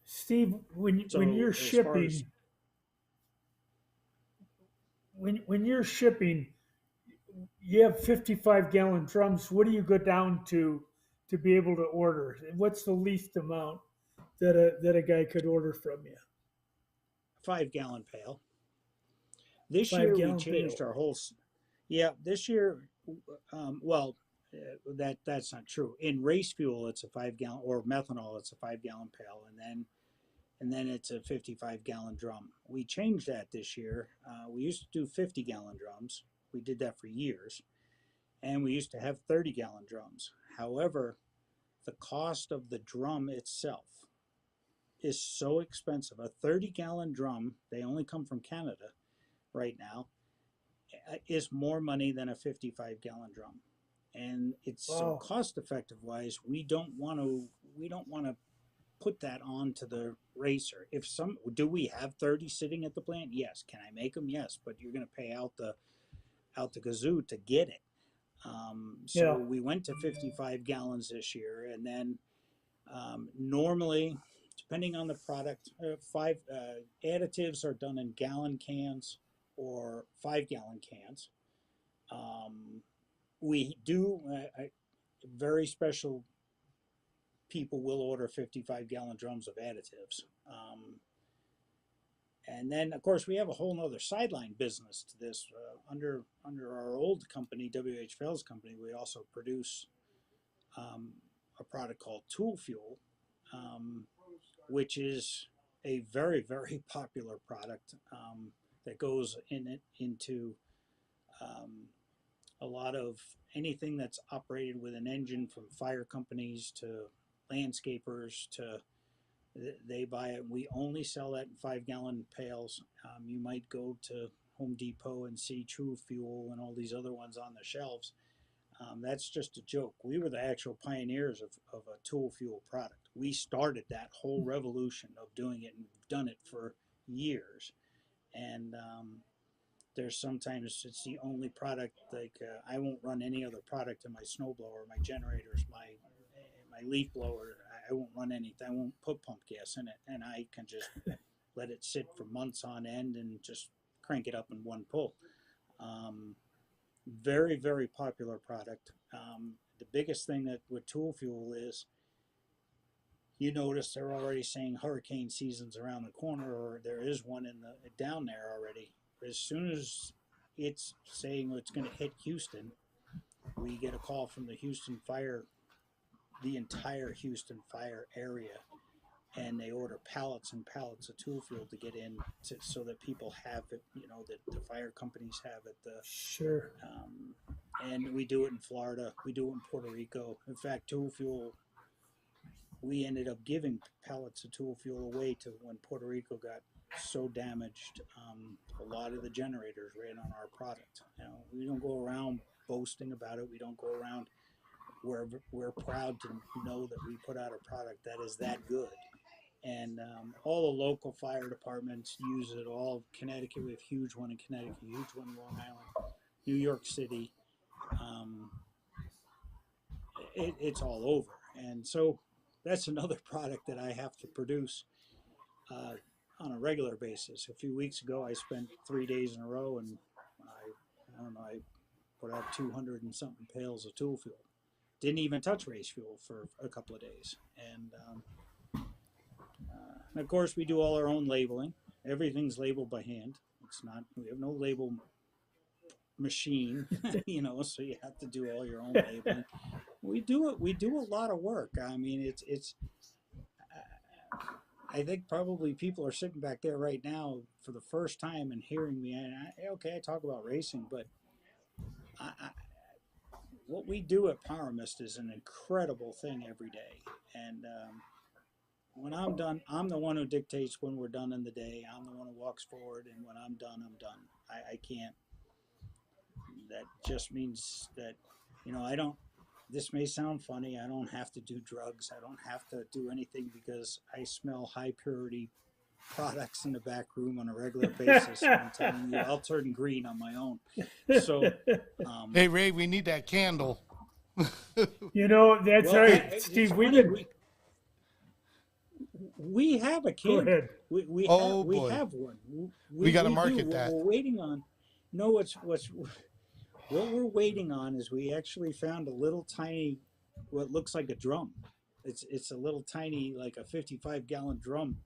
Steve, when so you're as far as shipping, when you're shipping, you have 55-gallon drums. What do you go down to be able to order? What's the least amount that a guy could order from you? 5 gallon pail. This Five year we gallon pail. changed our whole. Yeah, this year, well, that's not true. In race fuel, it's a 5 gallon, or methanol, it's a 5 gallon pail, and then it's a 55 gallon drum. We changed that this year. We used to do 50 gallon drums. We did that for years, and we used to have 30 gallon drums. However, the cost of the drum itself is so expensive. A 30 gallon drum, they only come from Canada right now, is more money than a 55 gallon drum. And it's so Wow. cost effective wise, we don't want to put that on to the racer. If some do we have 30 sitting at the plant? Yes. Can I make them? Yes, but you're going to pay out the kazoo to get it. So Yeah. we went to 55 gallons this year, and then normally, depending on the product, five additives are done in gallon cans or 5 gallon cans. We do very special people will order 55-gallon drums of additives. And then, of course, we have a whole nother sideline business to this. Under our old company, WH Fels Company, we also produce a product called Tool Fuel, which is a very, very popular product that goes into a lot of anything that's operated with an engine, from fire companies to landscapers to they buy it. We only sell that in 5-gallon pails. You might go to Home Depot and see True Fuel and all these other ones on the shelves. That's just a joke. We were the actual pioneers of a tool fuel product. We started that whole revolution of doing it, and we've done it for years. And there's sometimes it's the only product, like I won't run any other product in my snowblower, my generators, my leaf blower. I won't run anything. I won't put pump gas in it, and I can just let it sit for months on end and just crank it up in one pull. Very, very popular product. The biggest thing that with tool fuel is, you notice they're already saying hurricane season's around the corner, or there is one down there already. As soon as it's saying it's going to hit Houston, we get a call from the Houston Fire, the entire Houston Fire area, and they order pallets and pallets of tool fuel to get in so that people have it, that the fire companies have it. Sure. And we do it in Florida. We do it in Puerto Rico. In fact, tool fuel, we ended up giving pallets of tool fuel away to when Puerto Rico got so damaged. A lot of the generators ran on our product. We don't go around boasting about it. We don't go around. We're proud to know that we put out a product that is that good. And all the local fire departments use it. All Connecticut, we have a huge one in Connecticut, huge one in Long Island, New York City. It's all over. And so that's another product that I have to produce on a regular basis. A few weeks ago, I spent 3 days in a row, and I put out 200 and something pails of tool fuel. Didn't even touch race fuel for a couple of days. And of course, we do all our own labeling. Everything's labeled by hand. We have no label machine, so you have to do all your own labeling. We do a lot of work. I mean, it's I think probably people are sitting back there right now for the first time and hearing me. And I talk about racing, but what we do at PowerMist is an incredible thing every day. And when I'm done, I'm the one who dictates when we're done in the day. I'm the one who walks forward, and when I'm done, I'm done. I can't. That just means that, I don't. This may sound funny. I don't have to do drugs. I don't have to do anything because I smell high purity products in the back room on a regular basis. I'm telling you, I'll turn green on my own. So, hey Ray, we need that candle. That's right, Steve. We have a candle. Go ahead. We have one. We got to market that. What we're waiting on. No, what we're waiting on is we actually found a little tiny, what looks like a drum. It's a little tiny, like a 55-gallon drum,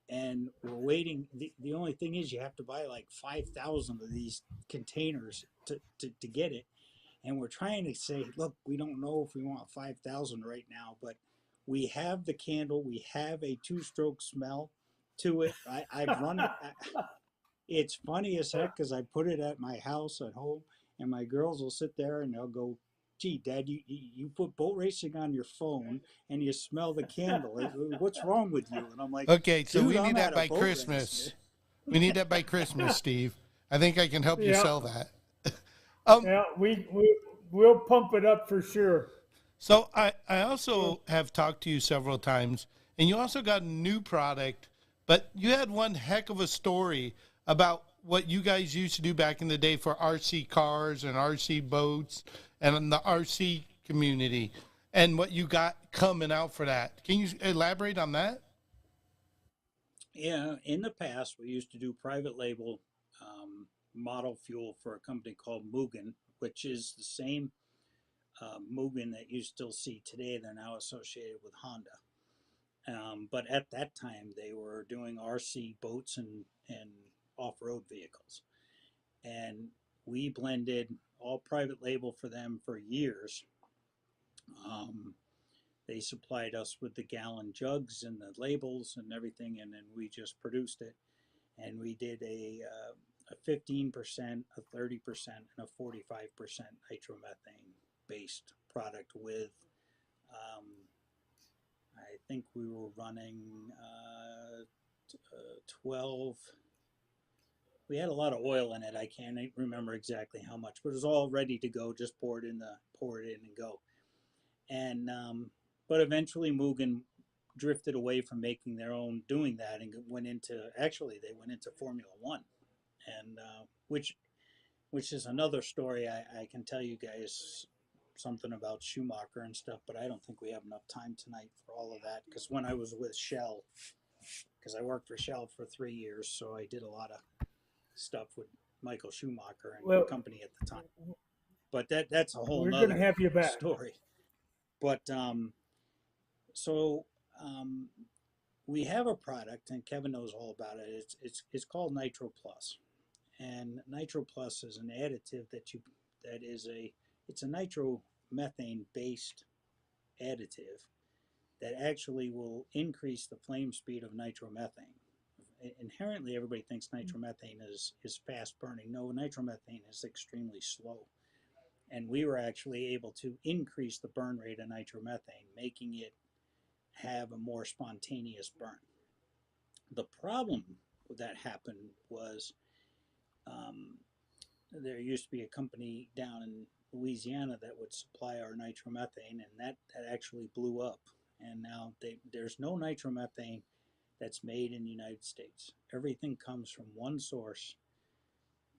and we're waiting. The only thing is you have to buy like 5,000 of these containers to get it, and we're trying to say, look, we don't know if we want 5,000 right now, but we have the candle. We have a 2-stroke smell to it. I've run it. It's funny as heck because I put it at my house at home, and my girls will sit there and they'll go, gee, Dad, you put boat racing on your phone and you smell the candle. What's wrong with you? And I'm like, okay, so we need that by Christmas. We need that by Christmas, Steve. I think I can help you sell that. Yeah, we'll pump it up for sure. So I also have talked to you several times, and you also got a new product, but you had one heck of a story about what you guys used to do back in the day for RC cars and RC boats and the RC community, and what you got coming out for that. Can you elaborate on that? Yeah, in the past, we used to do private label model fuel for a company called Mugen, which is the same Mugen that you still see today. They're now associated with Honda. But at that time, they were doing RC boats and off road vehicles. And we blended all private label for them for years. Um, they supplied us with the gallon jugs and the labels and everything, and then we just produced it. And we did a 15%, a 30%, and a 45% nitromethane based product with, um, I think we were running 12. We had a lot of oil in it. I can't remember exactly how much, but it was all ready to go. Just pour it in and go. And but eventually Mugen drifted away from making their own, doing that, and went into, actually they went into Formula One, and which is another story. I can tell you guys something about Schumacher and stuff, but I don't think we have enough time tonight for all of that. Because when I was with Shell, because I worked for Shell for 3 years, so I did a lot of stuff with Michael Schumacher and Well, company at the time. But that's a whole we're going to nother have you back. story. But so we have a product, and Kevin knows all about it. It's called Nitro Plus, and Nitro Plus is an additive it's a nitromethane based additive that actually will increase the flame speed of nitromethane. Inherently, everybody thinks nitromethane is fast burning. No, nitromethane is extremely slow. And we were actually able to increase the burn rate of nitromethane, making it have a more spontaneous burn. The problem that happened was there used to be a company down in Louisiana that would supply our nitromethane, and that actually blew up. And now there's no nitromethane that's made in the United States. Everything comes from one source,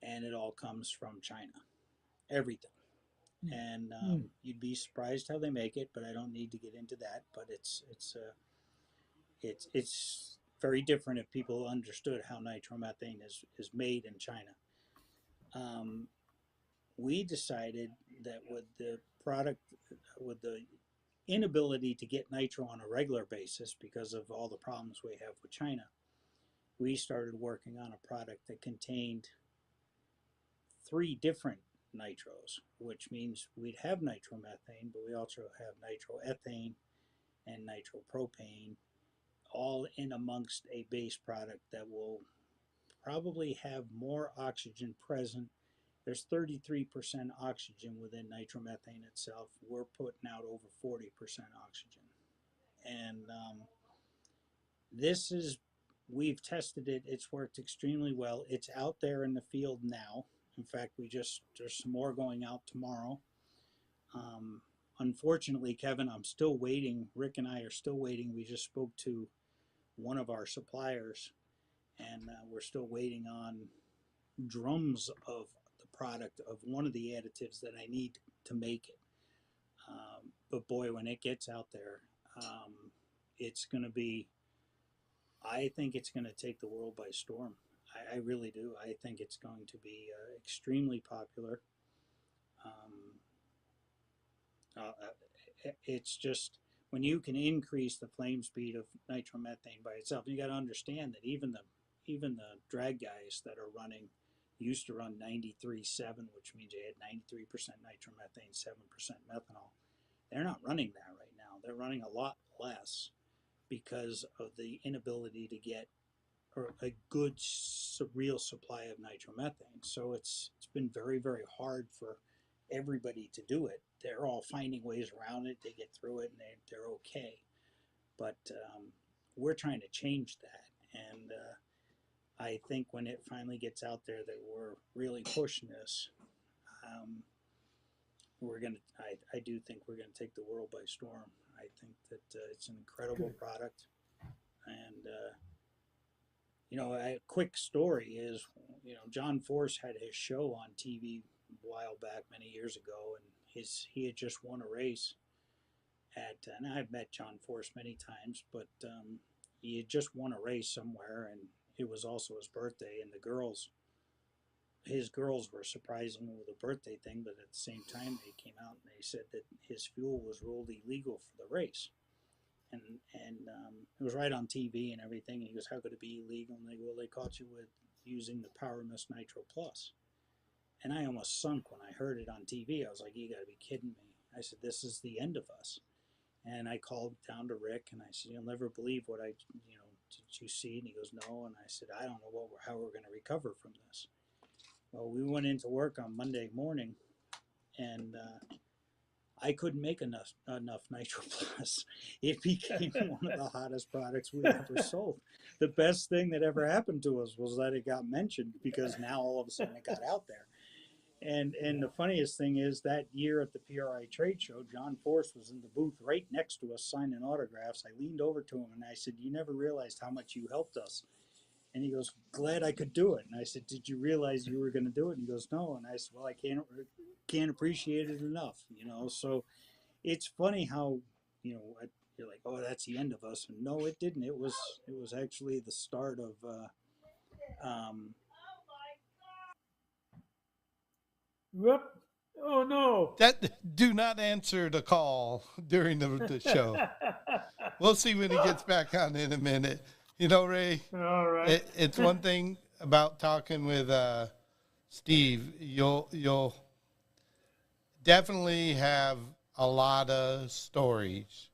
and it all comes from China. Everything. And you'd be surprised how they make it, but I don't need to get into that. But it's very different if people understood how nitromethane is made in China. We decided that with the product, with the inability to get nitro on a regular basis because of all the problems we have with China, we started working on a product that contained 3 different nitros, which means we'd have nitromethane, but we also have nitroethane and nitropropane, all in amongst a base product that will probably have more oxygen present. There's 33% oxygen within nitromethane itself. We're putting out over 40% oxygen. And this is, we've tested it. It's worked extremely well. It's out there in the field now. In fact, there's some more going out tomorrow. Unfortunately, Kevin, I'm still waiting. Rick and I are still waiting. We just spoke to one of our suppliers, and we're still waiting on drums of the product of one of the additives that I need to make it. But boy, when it gets out there, it's going to be, I think it's going to take the world by storm. I really do. I think it's going to be extremely popular. It's just, when you can increase the flame speed of nitromethane by itself, you got to understand that even the drag guys that are running used to run 93.7, which means they had 93% nitromethane, 7% methanol. They're not running that right now. They're running a lot less because of the inability to get a good real supply of nitromethane. So it's been very, very hard for everybody to do it. They're all finding ways around it. They get through it, and they're okay. But we're trying to change that. And I think when it finally gets out there that we're really pushing this, I do think we're gonna take the world by storm. I think that it's an incredible product. And a quick story is, John Force had his show on TV a while back, many years ago, and he had just won a race and I've met John Force many times, but he had just won a race somewhere, and it was also his birthday, and the girls his girls were surprising with a birthday thing, but at the same time, they came out and they said that his fuel was ruled illegal for the race. And it was right on TV and everything. And he goes, "How could it be illegal?" And they go, "Well, they caught you with using the PowerMist Nitro Plus." And I almost sunk when I heard it on TV. I was like, "You got to be kidding me!" I said, "This is the end of us." And I called down to Rick and I said, "You'll never believe what did you see?" And he goes, "No." And I said, "I don't know how we're going to recover from this." Well, we went into work on Monday morning, and I couldn't make enough Nitro Plus. It became one of the hottest products we ever sold. The best thing that ever happened to us was that it got mentioned, because now all of a sudden it got out there. And the funniest thing is, that year at the PRI trade show, John Force was in the booth right next to us signing autographs. I leaned over to him and I said, "You never realized how much you helped us." And he goes, "Glad I could do it." And I said, "Did you realize you were going to do it?" And he goes, "No." And I said, "Well, I can't appreciate it enough." So it's funny how, you're like, "Oh, that's the end of us." And no, it didn't. It was actually the start of um, Whoop. Oh, no. Do not answer the call during the show. We'll see when he gets back on in a minute. Ray, All right. it's one thing about talking with Steve. You'll definitely have a lot of stories.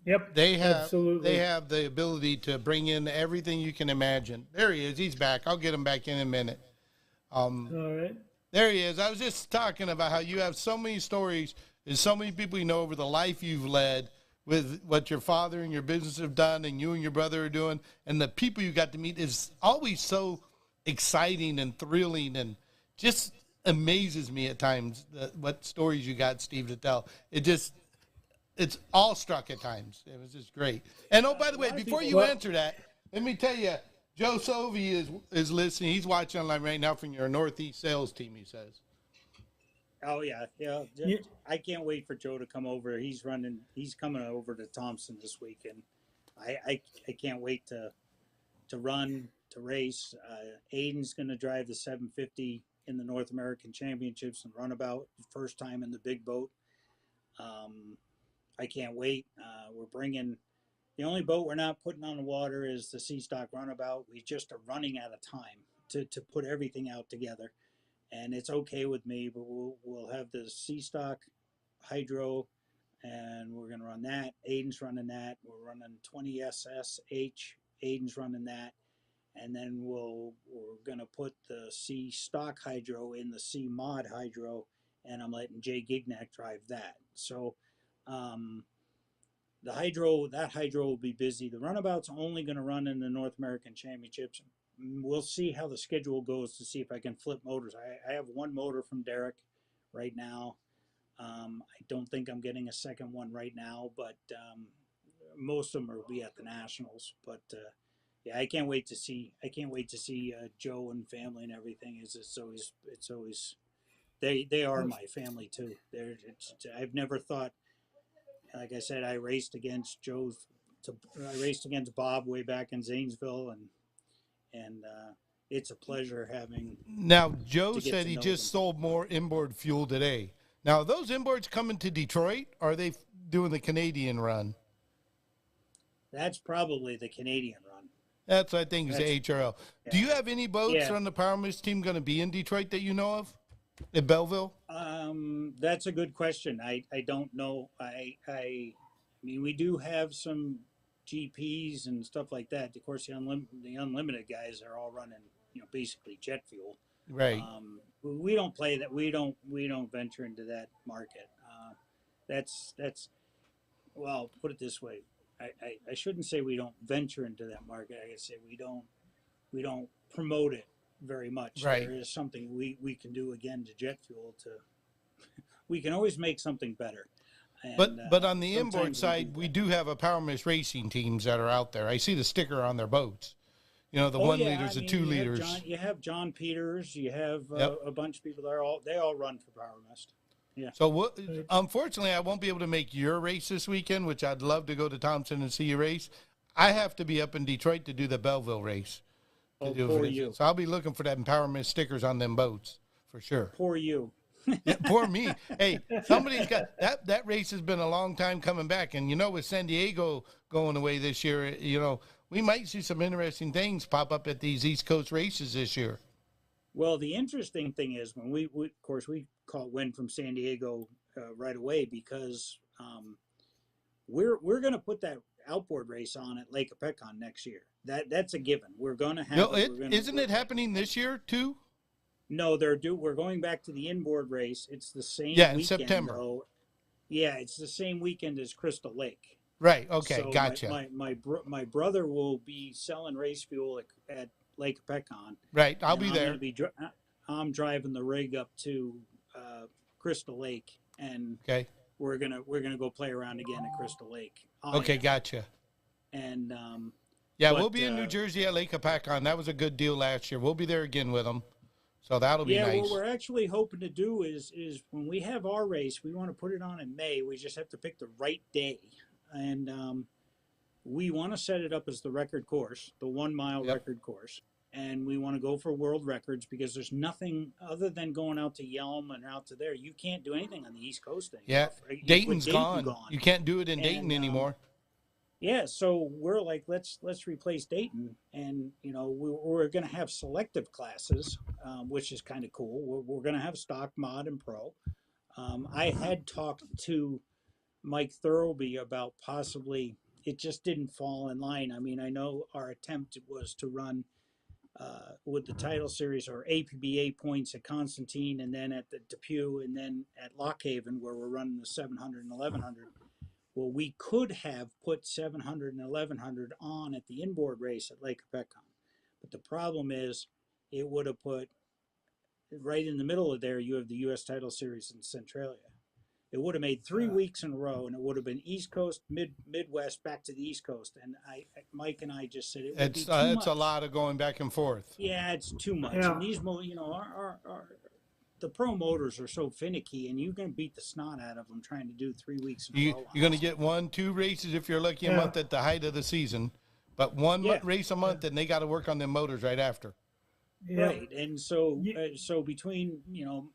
Yep. Absolutely. They have the ability to bring in everything you can imagine. There he is. He's back. I'll get him back in a minute. All right. There he is. I was just talking about how you have so many stories and so many people you know over the life you've led, with what your father and your business have done and you and your brother are doing, and the people you got to meet is always so exciting and thrilling, and just amazes me at times what stories you got, Steve, to tell. It's awestruck at times. It was just great. And oh, by the way, before you answer that, let me tell you, Joe Sovey is listening. He's watching online right now from your Northeast sales team, he says. Oh yeah. I can't wait for Joe to come over. He's coming over to Thompson this week, and I can't wait to race. Aiden's going to drive the 750 in the North American Championships and runabout, first time in the big boat. I can't wait. We're bringing, the only boat we're not putting on the water is the Sea Stock runabout. We just are running out of time to put everything out together. And it's okay with me, but we'll have the Sea Stock Hydro, and we're going to run that. Aiden's running that. We're running 20 SSH. Aiden's running that. And then we're going to put the Sea Stock Hydro in the Sea Mod Hydro, and I'm letting Jay Gignac drive that. So that hydro will be busy. The runabout's only going to run in the North American Championships. We'll see how the schedule goes to see if I can flip motors. I have one motor from Derek right now. I don't think I'm getting a second one right now, but most of them will be at the Nationals. But yeah, I can't wait to see Joe and family and everything. It's always they are my family too. I've never thought, like I said, I raced against Bob way back in Zanesville, and it's a pleasure having. Now, Joe said he just sold more inboard fuel today. Now, are those inboards coming to Detroit, or are they doing the Canadian run? That's probably the Canadian run. That's, I think, is the HRL. Yeah. Do you have any boats on the PowerMist team going to be in Detroit that you know of? In Belleville? That's a good question. I don't know. I mean, we do have some GPs and stuff like that. Of course, the unlimited guys are all running, basically jet fuel. Right. We don't play that. We don't venture into that market. That's well, put it this way. I shouldn't say we don't venture into that market. I gotta say we don't promote it very much. Right. There is something we can do again to jet fuel. We can always make something better. And, but on the inboard side, we do have a PowerMist racing teams that are out there. I see the sticker on their boats. The 1 liters, the 2 liters. You have John Peters. You have a bunch of people that they all run for PowerMist. Yeah. So unfortunately, I won't be able to make your race this weekend, which I'd love to go to Thompson and see you race. I have to be up in Detroit to do the Belleville race. Oh, do poor it. you. So I'll be looking for that PowerMist stickers on them boats for sure. Poor you. Yeah, poor me. Hey, somebody's got that. That race has been a long time coming back, and with San Diego going away this year, we might see some interesting things pop up at these East Coast races this year. Well, the interesting thing is when we of course we caught wind from San Diego right away because we're going to put that outboard race on at Lake Epecon next year. That's a given. We're going to have it. Isn't it happening this year too? No, we're going back to the inboard race. It's the same in weekend September. though. Yeah, it's the same weekend as Crystal Lake. Right. Okay. So Gotcha. my brother will be selling race fuel at Lake Epecon. Right. I'll be there. I'm driving the rig up to Crystal Lake, and okay, we're gonna go play around again at Crystal Lake. Okay. Gotcha. And we'll be in New Jersey at Lake Epecon. That was a good deal last year. We'll be there again with them. So that'll be nice. Yeah, what we're actually hoping to do is when we have our race, we want to put it on in May. We just have to pick the right day. And we want to set it up as the record course, the 1 mile record course. And we want to go for world records because there's nothing other than going out to Yelm and out to there. You can't do anything on the East Coast anymore. Yeah, Dayton's gone. You can't do it in Dayton anymore. Yeah, so we're like, let's replace Dayton, and we're going to have selective classes, which is kind of cool. We're going to have stock, mod, and pro. I had talked to Mike Thurlby about possibly, it just didn't fall in line. I mean, I know our attempt was to run with the title series or APBA points at Constantine, and then at the Depew, and then at Lockhaven, where we're running the 700 and 1100. Well, we could have put 700 and 1100 on at the inboard race at Lake Epecon. But the problem is it would have put right in the middle of there, you have the U.S. title series in Centralia. It would have made 3 weeks in a row, and it would have been East Coast, Midwest, back to the East Coast. And Mike and I just said it would be too much. It's a lot of going back and forth. Yeah, it's too much. Yeah. And these, the pro motors are so finicky, and you're going to beat the snot out of them trying to do 3 weeks in a row. You're going to get 1-2 races if you're lucky a month at the height of the season, but one race a month, and they got to work on them motors right after. Yeah. Right, and so between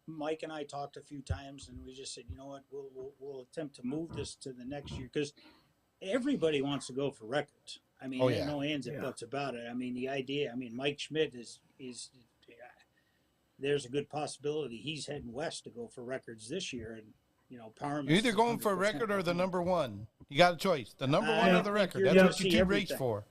Mike and I talked a few times, and we just said, you know what, we'll attempt to move this to the next year because everybody wants to go for records. I mean, there's no ands and buts about it. I mean, the idea. I mean, Mike Schmidt is there's a good possibility he's heading west to go for records this year, and PowerMist. You're either going for a record or the number one. You got a choice. The number one or the record. That's what you keep race for.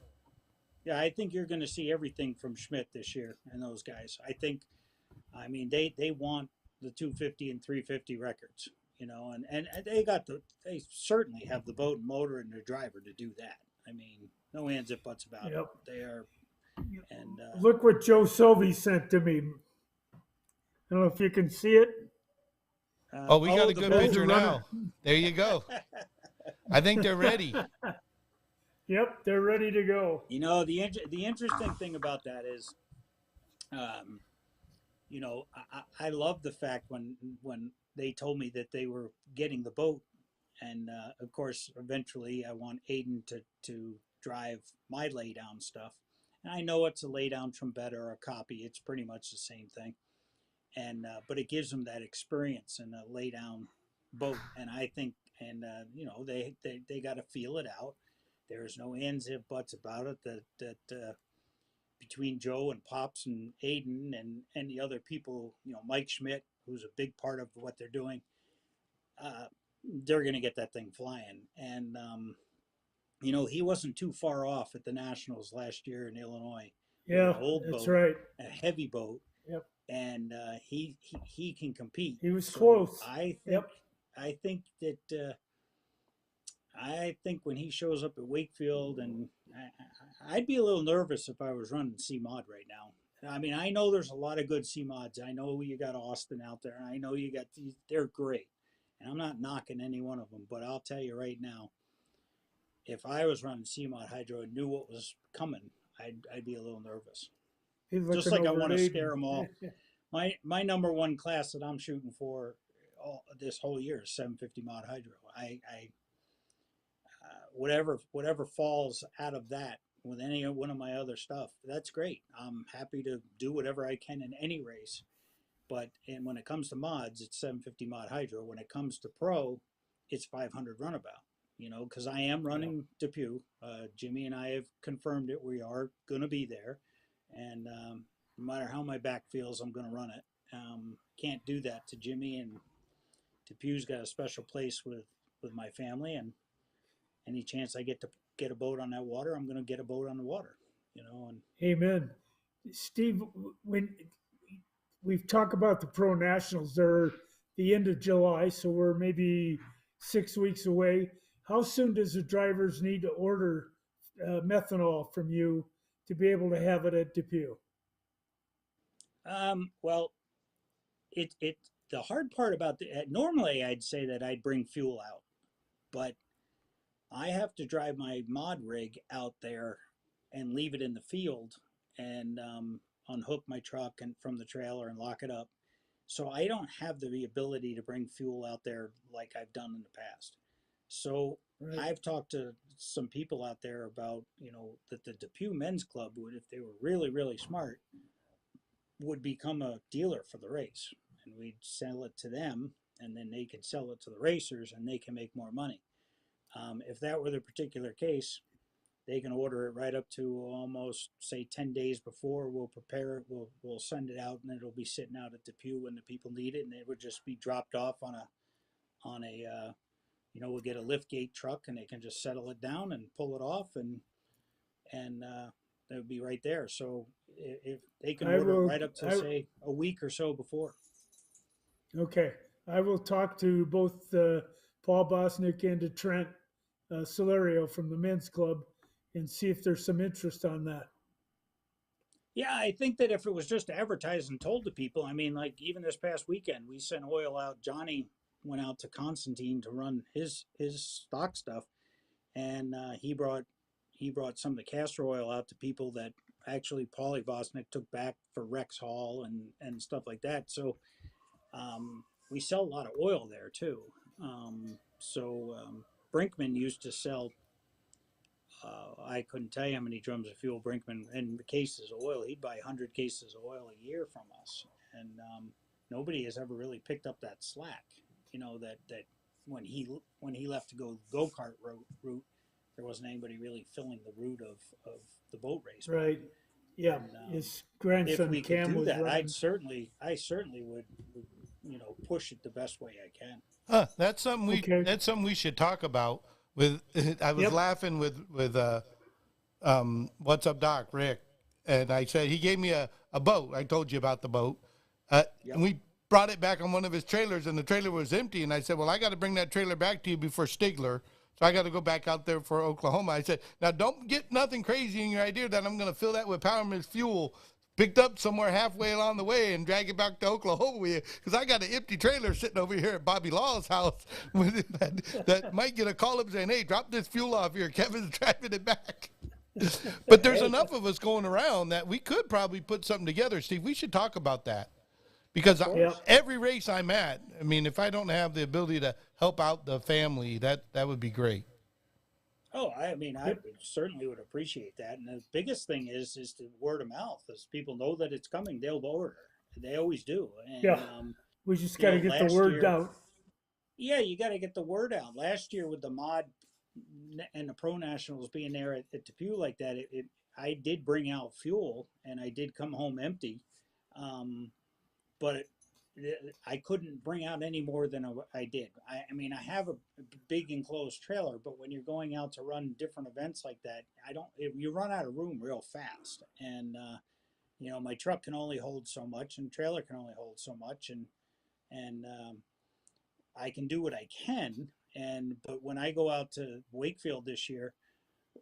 Yeah, I think you're going to see everything from Schmidt this year and those guys. I mean, they want the 250 and 350 records, and they certainly have the boat and motor and their driver to do that. I mean, no ands and buts about it. They are. And look what Joe Sylvie sent to me. I don't know if you can see it. We got a good picture now. There you go. I think they're ready. Yep, they're ready to go. The interesting thing about that is, I love the fact when they told me that they were getting the boat, and of course, eventually, I want Aiden to drive my laydown stuff. And I know it's a laydown trombetta or a copy; it's pretty much the same thing. And but it gives them that experience in a laydown boat, and I think, they got to feel it out. There's no ands and buts about it that between Joe and Pops and Aiden and the other people, Mike Schmidt, who's a big part of what they're doing, they're going to get that thing flying. And, he wasn't too far off at the Nationals last year in Illinois. Yeah, old that's boat, right. A heavy boat. Yep. And he can compete. He was close. I think that I think when he shows up at Wakefield, and I'd be a little nervous if I was running C-Mod right now. I mean, I know there's a lot of good C-Mods. I know you got Austin out there, and I know you got these. They're great, and I'm not knocking any one of them. But I'll tell you right now, if I was running C-Mod Hydro and knew what was coming, I'd be a little nervous. Just like I want to scare them all. My number one class that I'm shooting for this whole year is 750 Mod Hydro. Whatever falls out of that with any one of my other stuff, that's great. I'm happy to do whatever I can in any race. But and when it comes to mods, it's 750 mod hydro. When it comes to pro, it's 500 runabout. Because I am running Depew. Jimmy and I have confirmed it. We are going to be there, and no matter how my back feels, I'm going to run it. Can't do that to Jimmy, and Depew's got a special place with my family, and any chance I get to get a boat on that water, I'm going to get a boat on the water. And Amen. Steve, when we've talked about the pro nationals, they're the end of July, so we're maybe 6 weeks away. How soon does the drivers need to order methanol from you to be able to have it at Depew? well, it the hard part about normally I'd say that I'd bring fuel out, but I have to drive my mod rig out there and leave it in the field and unhook my truck and from the trailer and lock it up. So I don't have the ability to bring fuel out there like I've done in the past. So Right. I've talked to some people out there about, that the Depew Men's Club would, if they were really, really smart, would become a dealer for the race. And we'd sell it to them, and then they could sell it to the racers, and they can make more money. If that were the particular case, they can order it right up to almost say 10 days before. We'll prepare it. We'll send it out, and it'll be sitting out at Depew when the people need it, and it would just be dropped off on a we'll get a lift gate truck, and they can just settle it down and pull it off, and it would be right there. So if they can order it right up to say a week or so before. Okay, I will talk to both Paul Bosnick and to Trent Solario from the men's club and see if there's some interest on that. Yeah, I think that if it was just advertised and told to people, I mean, like even this past weekend, we sent oil out. Johnny went out to Constantine to run his stock stuff, and he brought some of the castor oil out to people that actually Paulie Bosnick took back for Rex Hall and stuff like that. So we sell a lot of oil there too. Brinkman used to sell. I couldn't tell you how many drums of fuel Brinkman and cases of oil. He'd buy 100 cases of oil a year from us, and nobody has ever really picked up that slack. That when he left to go go-kart route, there wasn't anybody really filling the route of the boat race. Right. Yeah. And, his grandson if we Cam could do was that, running. I certainly would push it the best way I can. That's something we should talk about. I was laughing with what's up, Doc, Rick, and I said he gave me a boat. I told you about the boat, and we brought it back on one of his trailers, and the trailer was empty. And I said, well, I got to bring that trailer back to you before Stigler, so I got to go back out there for Oklahoma. I said, now don't get nothing crazy in your idea that I'm going to fill that with PowerMist fuel picked up somewhere halfway along the way and drag it back to Oklahoma with you, because I got an empty trailer sitting over here at Bobby Law's house that might get a call up saying, hey, drop this fuel off here. Kevin's driving it back. But there's enough of us going around that we could probably put something together, Steve. We should talk about that, because every race I'm at, I mean, if I don't have the ability to help out the family, that would be great. Oh, I mean, I certainly would appreciate that. And the biggest thing is the word of mouth. As people know that it's coming, they'll order. They always do. And, we just got to get the word out. Yeah, you got to get the word out. Last year with the mod and the pro nationals being there at Depew like that, I did bring out fuel and I did come home empty, but I couldn't bring out any more than I did. I mean, I have a big enclosed trailer, but when you're going out to run different events like that, you run out of room real fast. And, my truck can only hold so much and trailer can only hold so much. And I can do what I can. But when I go out to Wakefield this year,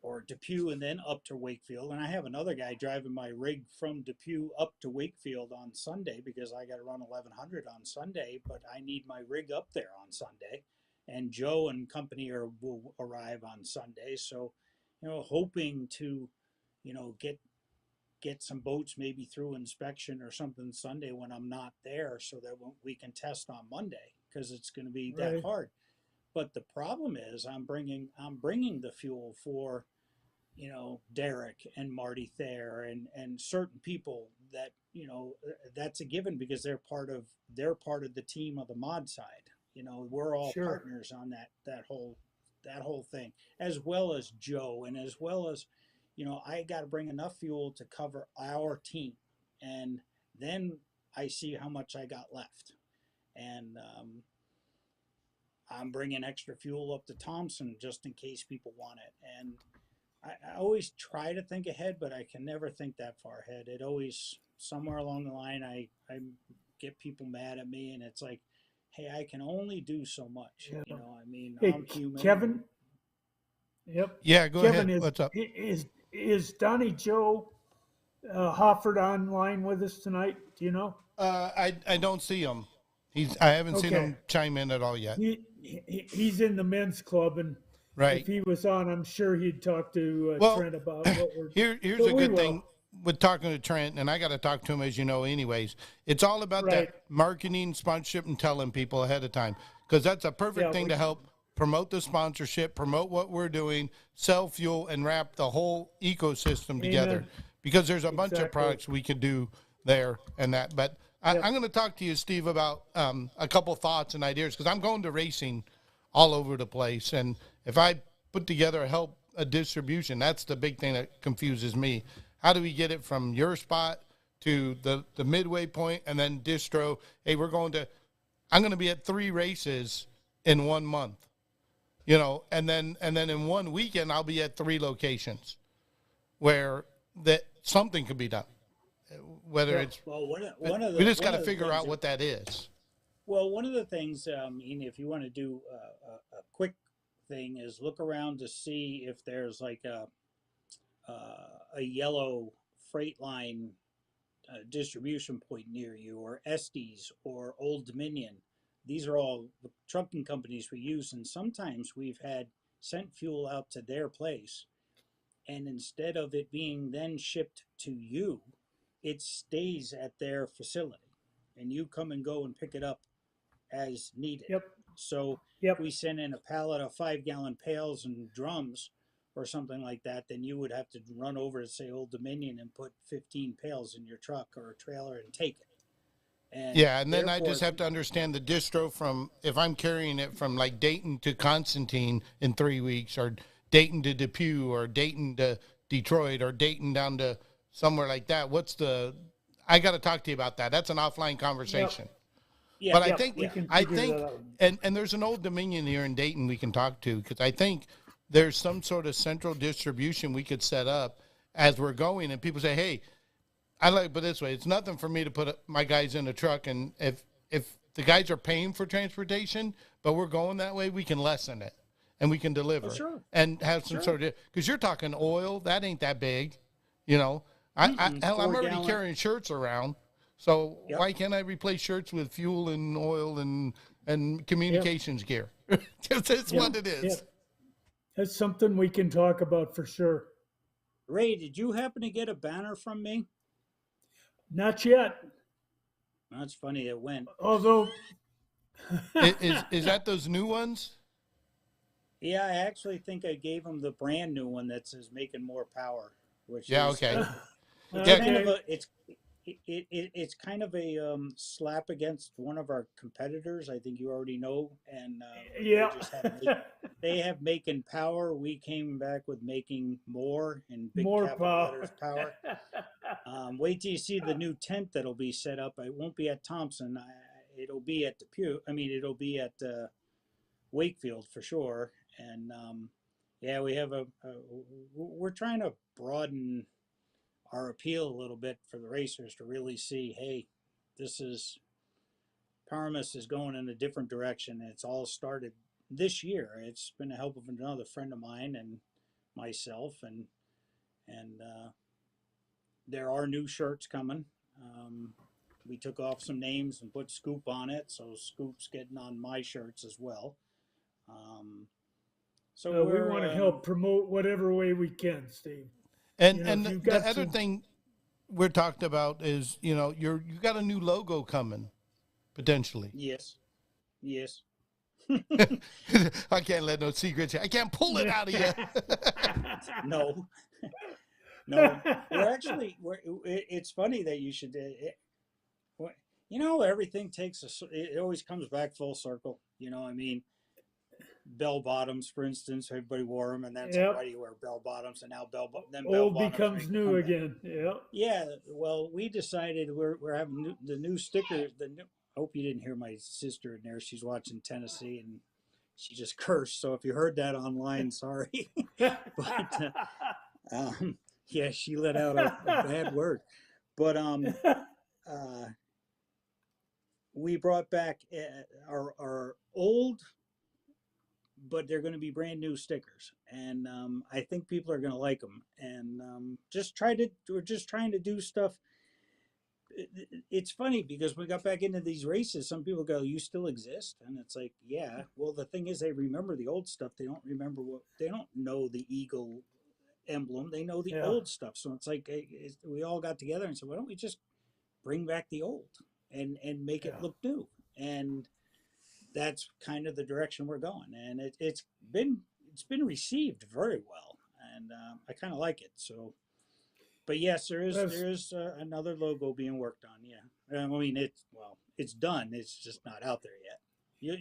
or Depew and then up to Wakefield. And I have another guy driving my rig from Depew up to Wakefield on Sunday, because I got to run 1100 on Sunday, but I need my rig up there on Sunday. And Joe and company will arrive on Sunday. So, hoping to, get some boats maybe through inspection or something Sunday when I'm not there, so that we can test on Monday, because it's going to be that hard. But the problem is I'm bringing the fuel for, Derek and Marty Thayer and certain people that, that's a given because they're part of the team of the mod side. We're all Sure. partners on that whole thing, as well as Joe, and as well as, I got to bring enough fuel to cover our team, and then I see how much I got left, and I'm bringing extra fuel up to Thompson just in case people want it. And I always try to think ahead, but I can never think that far ahead. It always, somewhere along the line, I get people mad at me, and it's like, hey, I can only do so much. Yeah. I mean, Hey, I'm human. Kevin. Yep. Yeah, go Kevin, ahead. What's up? is Donnie Joe Hofford online with us tonight? Do you know? I don't see him. I haven't seen Okay. him chime in at all yet. He's in the men's club, and Right. if he was on, I'm sure he'd talk to Well, Trent about what we're. Here's but a we good will. thing with talking to Trent, and I got to talk to him, as you know, anyways. It's all about Right. that marketing, sponsorship, and telling people ahead of time, because that's a perfect Yeah, thing to help promote the sponsorship, promote what we're doing, sell fuel, and wrap the whole ecosystem together. Amen. Because there's a bunch of Exactly. products we could do there and that. But Yep. I'm going to talk to you, Steve, about a couple thoughts and ideas, because I'm going to racing all over the place. And if I put together a distribution, that's the big thing that confuses me. How do we get it from your spot to the midway point and then distro? Hey, I'm going to be at 3 races in 1 month, and then in 1 weekend, I'll be at 3 locations where that something could be done. Whether Yeah. it's, Well, one of the we just one got to of the figure things out what that is. Well, one of the things, if you want to do a quick thing, is look around to see if there's like a yellow freight line distribution point near you, or Estes or Old Dominion. These are all the trucking companies we use, and sometimes we've had sent fuel out to their place, and instead of it being then shipped to you, it stays at their facility, and you come and go and pick it up as needed. Yep. So Yep. if we send in a pallet of 5-gallon pails and drums or something like that, then you would have to run over to, say, Old Dominion and put 15 pails in your truck or a trailer and take it. And then I just have to understand the distro from, if I'm carrying it from like Dayton to Constantine in 3 weeks, or Dayton to Depew, or Dayton to Detroit, or Dayton down to somewhere like that. I got to talk to you about that. That's an offline conversation. Yep. Yeah, But Yep. I think, We can figure that out. and there's an Old Dominion here in Dayton we can talk to, because I think there's some sort of central distribution we could set up as we're going, and people say, hey, but this way, it's nothing for me to put my guys in a truck, and if the guys are paying for transportation, but we're going that way, we can lessen it, and we can deliver sure. and have some sort of, because you're talking oil, that ain't that big, hell, I'm already 4-gallon. carrying shirts around, so Yep. why can't I replace shirts with fuel and oil and communications gear? Because it's what it is. Yep. That's something we can talk about for sure. Ray, did you happen to get a banner from me? Not yet, That's funny. It went. although. Is that those new ones? Yeah, I actually think I gave him the brand new one that says "Making More Power," which Yeah, is okay. Okay. kind of a it's kind of a slap against one of our competitors. I think you already know, and Yeah. they have making power. We came back with making more in big More capital power. letters, power. Wait till you see the new tent that'll be set up. It won't be at Thompson. It'll be at Depew. It'll be at Wakefield for sure. And we have we're trying to broaden our appeal a little bit for the racers to really see, hey, PowerMist is going in a different direction. It's all started this year. It's been the help of another friend of mine and myself, and there are new shirts coming. We took off some names and put Scoop on it, so Scoop's getting on my shirts as well. So we want to help promote whatever way we can, Steve. And if you've the got other some- thing we're talked about is, you got a new logo coming potentially. Yes. I can't let no secrets. I can't pull it out of you. No, no. It's funny that you should. Everything takes it always comes back full circle. I mean, bell bottoms, for instance, everybody wore them, and then said, "Why Yep. do you wear bell bottoms?" And now bell Old bottoms becomes make a new comeback. again. Yep. Yeah, well, we decided we're having the new stickers. I hope you didn't hear my sister in there. She's watching Tennessee, and she just cursed. So if you heard that online, sorry. But um, yeah, she let out a bad word. But uh, we brought back our old, but they're going to be brand new stickers, and I think people are going to like them. And we're just trying to do stuff. It's funny because we got back into these races. Some people go, "You still exist," and it's like, yeah. Well, the thing is, they remember the old stuff. They don't remember they don't know the eagle emblem. They know the Yeah. old stuff. So it's like we all got together and said, why don't we just bring back the old and make it Yeah. look new? And that's kind of the direction we're going. And it's been received very well, and I kind of like it. So, but yes, there is That's, there is another logo being worked on. Yeah, I mean it's done. It's just not out there yet.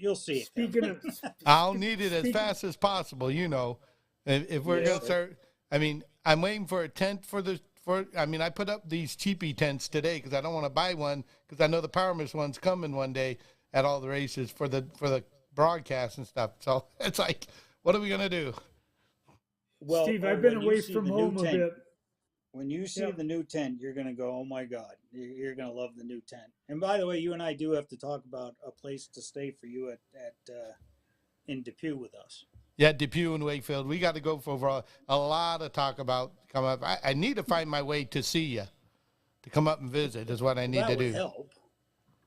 You'll see it speaking coming. of I'll need it as speaking. fast as possible. If we're Yes, gonna Yep. sir. start. I mean, I'm waiting for a tent for the for. I mean, I put up these cheapy tents today because I don't want to buy one because I know the PowerMist one's coming one day at all the races for the broadcast and stuff. So it's like, what are we gonna do? Well, Steve, I've been when you away see from the new home a tent, bit. when you see Yep. the new tent, you're gonna go, "Oh my God!" You're gonna love the new tent. And by the way, you and I do have to talk about a place to stay for you at in Depew with us. Yeah, Depew and Wakefield. We got to go for a lot of talk about come up. I need to find my way to see you to come up and visit is what I Well, need that to would do. help.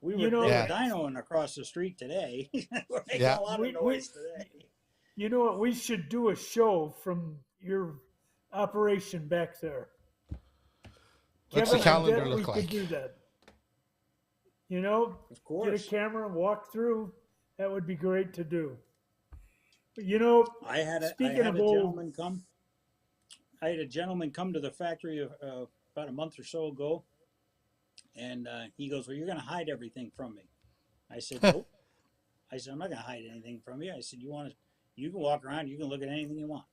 You They were know, Yeah, dynoing across the street today. We're making yeah. a lot of we noise today. you know what? We should do a show from your operation back there. What's the Kevin, I calendar bet we look could like? do that. You know, Of get a course, camera and walk through. That would be great to do. You know, I speaking had of a old, gentleman come. I had a gentleman come to the factory about a month or so ago, and he goes, "Well, you're going to hide everything from me." I said, "Nope." I said, "I'm not going to hide anything from you." I said, You can walk around, you can look at anything you want."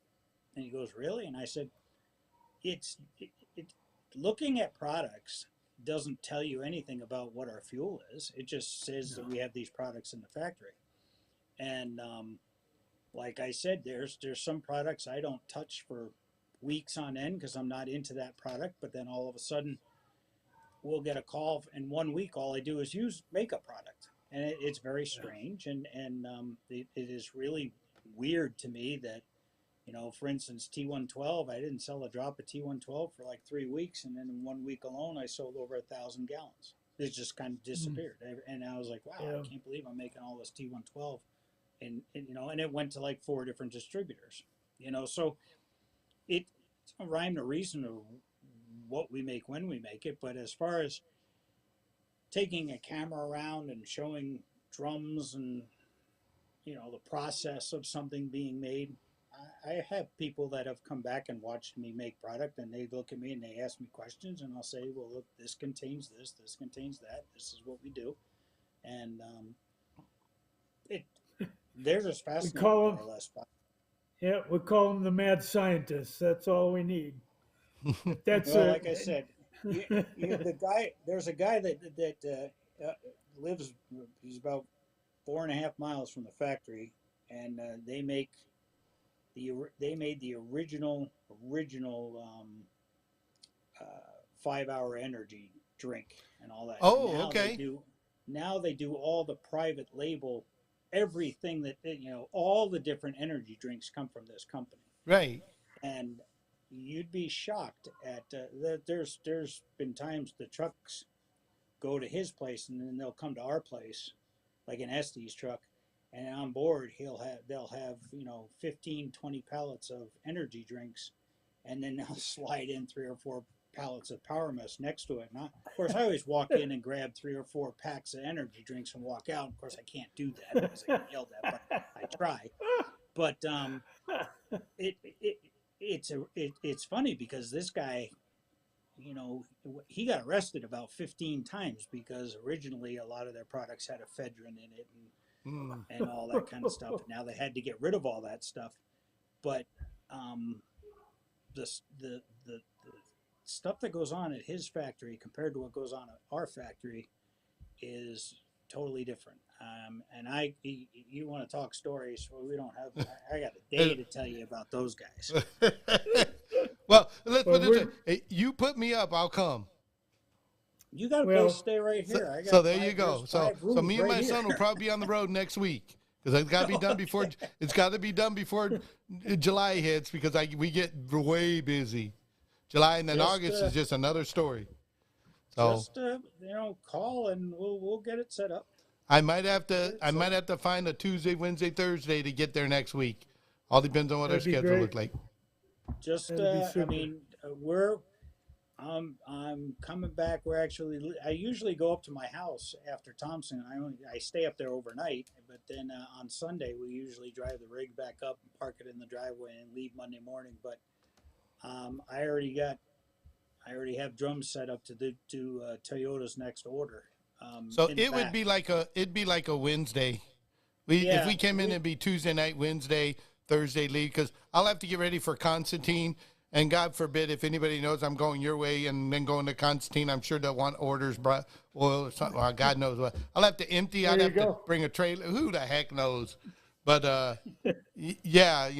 And he goes, "Really?" And I said, It looking at products doesn't tell you anything about what our fuel is. It just says that no, we have these products in the factory." And like I said, there's some products I don't touch for weeks on end because I'm not into that product. But then all of a sudden, we'll get a call, and 1 week all I do is use makeup product, and it's very yeah, strange, and it is really weird to me that, for instance, T112, I didn't sell a drop of T112 for like 3 weeks, and then in 1 week alone, I sold over 1,000 gallons. It just kind of mm, disappeared, and I was like, wow, I yeah. can't believe I'm making all this T112, and it went to like 4 different distributors, so it's a rhyme to reason of what we make when we make it, but as far as taking a camera around and showing drums and the process of something being made. I have people that have come back and watched me make product, and they look at me and they ask me questions, and I'll say, "Well, look, this contains this contains that. This is what we do," and it they're just We fascinated call more them, or less by. yeah, we call them the mad scientists. That's all we need. But that's Well, a, like I said, there's a guy lives. He's about 4.5 miles from the factory, and they made the original 5 hour energy drink and all that. And Oh, okay. now they do all the private label, everything that all the different energy drinks come from this company, Right. and you'd be shocked at there's been times the trucks go to his place and then they'll come to our place, like an Estes truck, and on board they'll have 15, 20 pallets of energy drinks, and then they'll slide in 3 or 4 pallets of PowerMist next to it. And of course, I always walk in and grab 3 or 4 packs of energy drinks and walk out. Of course, I can't do that because I get yelled at, but I try. But it's funny because this guy, you know, he got arrested about 15 times because originally a lot of their products had ephedrine in it and all that kind of stuff. And now they had to get rid of all that stuff. But the stuff that goes on at his factory compared to what goes on at our factory is totally different. And you want to talk stories? Well, we don't have. I got a day to tell you about those guys. Well, let's put it this way. Hey, you put me up, I'll come. You got a place to stay right here. So there you go. So me and my son will probably be on the road next week because it's got to be done before. It's got to be done before July hits because we get way busy. July and then August is just another story. So just call and we'll get it set up. I might have to find a Tuesday, Wednesday, Thursday to get there next week. All depends on what our schedule looks like. Just I mean, I'm coming back. I usually go up to my house after Thompson. I stay up there overnight, but then on Sunday we usually drive the rig back up and park it in the driveway and leave Monday morning. But I already have drums set up to do Toyota's next order. So it'd be like a Wednesday. If we came in, it'd be Tuesday night, Wednesday, Thursday leave, because I'll have to get ready for Constantine. And God forbid, if anybody knows I'm going your way and then going to Constantine, I'm sure they'll want orders, oil or something. Well, God knows what. I'll have to empty. I'd have to bring a trailer. Who the heck knows? But, yeah,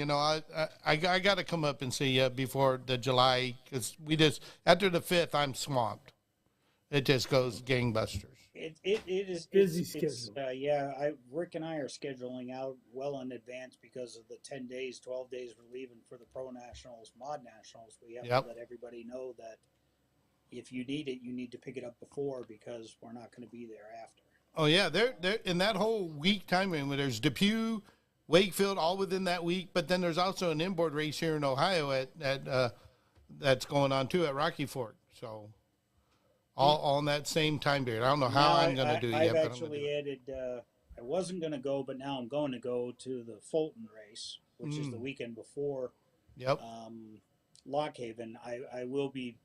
I got to come up and see you before the July, because after the 5th, I'm swamped. It just goes gangbusters. It is busy schedule. Rick and I are scheduling out well in advance because of the 10 days, 12 days we're leaving for the Pro Nationals, Mod Nationals. We have to let everybody know that if you need it, you need to pick it up before because we're not going to be there after. Oh yeah, they're in that whole week time frame where there's Depew, Wakefield, all within that week. But then there's also an inboard race here in Ohio at that's going on too at Rocky Fork. So. All in that same time period. I don't know how I'm going to do it yet. I've actually added, I wasn't going to go, but now I'm going to go to the Fulton race, which is the weekend before Lock Haven. I will be,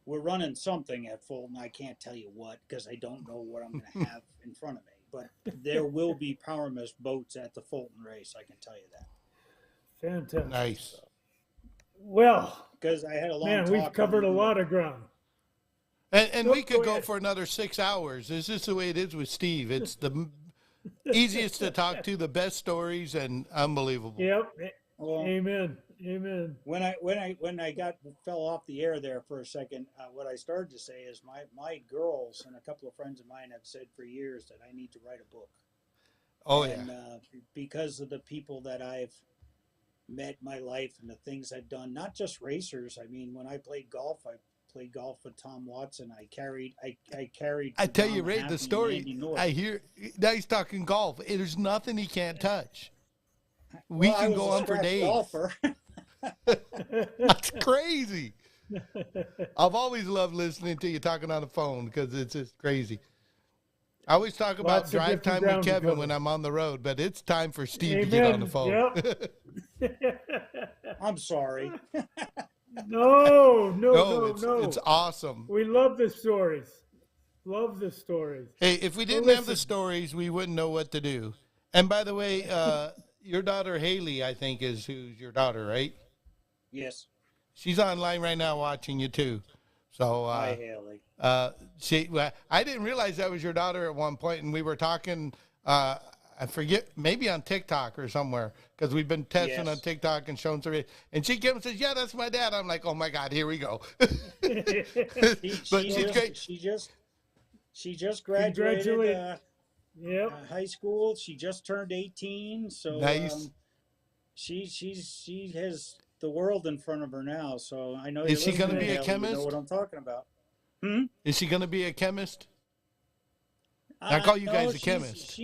we're running something at Fulton. I can't tell you what because I don't know what I'm going to have in front of me. But there will be PowerMist boats at the Fulton race. I can tell you that. Fantastic. Nice. Well, because I had a long talk. We've covered a lot of ground. And we could go for another 6 hours. It's just the way it is with Steve. It's the easiest to talk to, the best stories, and unbelievable. Yep. Well, amen. When I fell off the air there for a second, what I started to say is my girls and a couple of friends of mine have said for years that I need to write a book. Oh, and, because of the people that I've met in my life and the things I've done, not just racers. I mean, when I played golf, I played golf with Tom Watson. I carried. I tell you, Ray, the story. I hear now he's talking golf. There's nothing he can't touch. We can go on for days. Golfer. That's crazy. I've always loved listening to you talking on the phone because it's just crazy. I always talk about drive time with Kevin when I'm on the road, but it's time for Steve to get on the phone. Yep. I'm sorry. No. It's awesome. We love the stories. Hey, if we didn't have the stories, we wouldn't know what to do. And by the way, your daughter Haley, I think, is who's your daughter, right? Yes. She's online right now watching you too. So hi, Haley. I didn't realize that was your daughter at one point, and we were talking. I forget, maybe on TikTok or somewhere, because we've been testing on TikTok and showing some. And she came and says, "Yeah, that's my dad." I'm like, "Oh my God, here we go." She just graduated. High school. She just turned 18. So nice. She has the world in front of her now. So I know. Is she going to be a chemist? You know what I'm talking about. Is she going to be a chemist? I call you guys a chemist.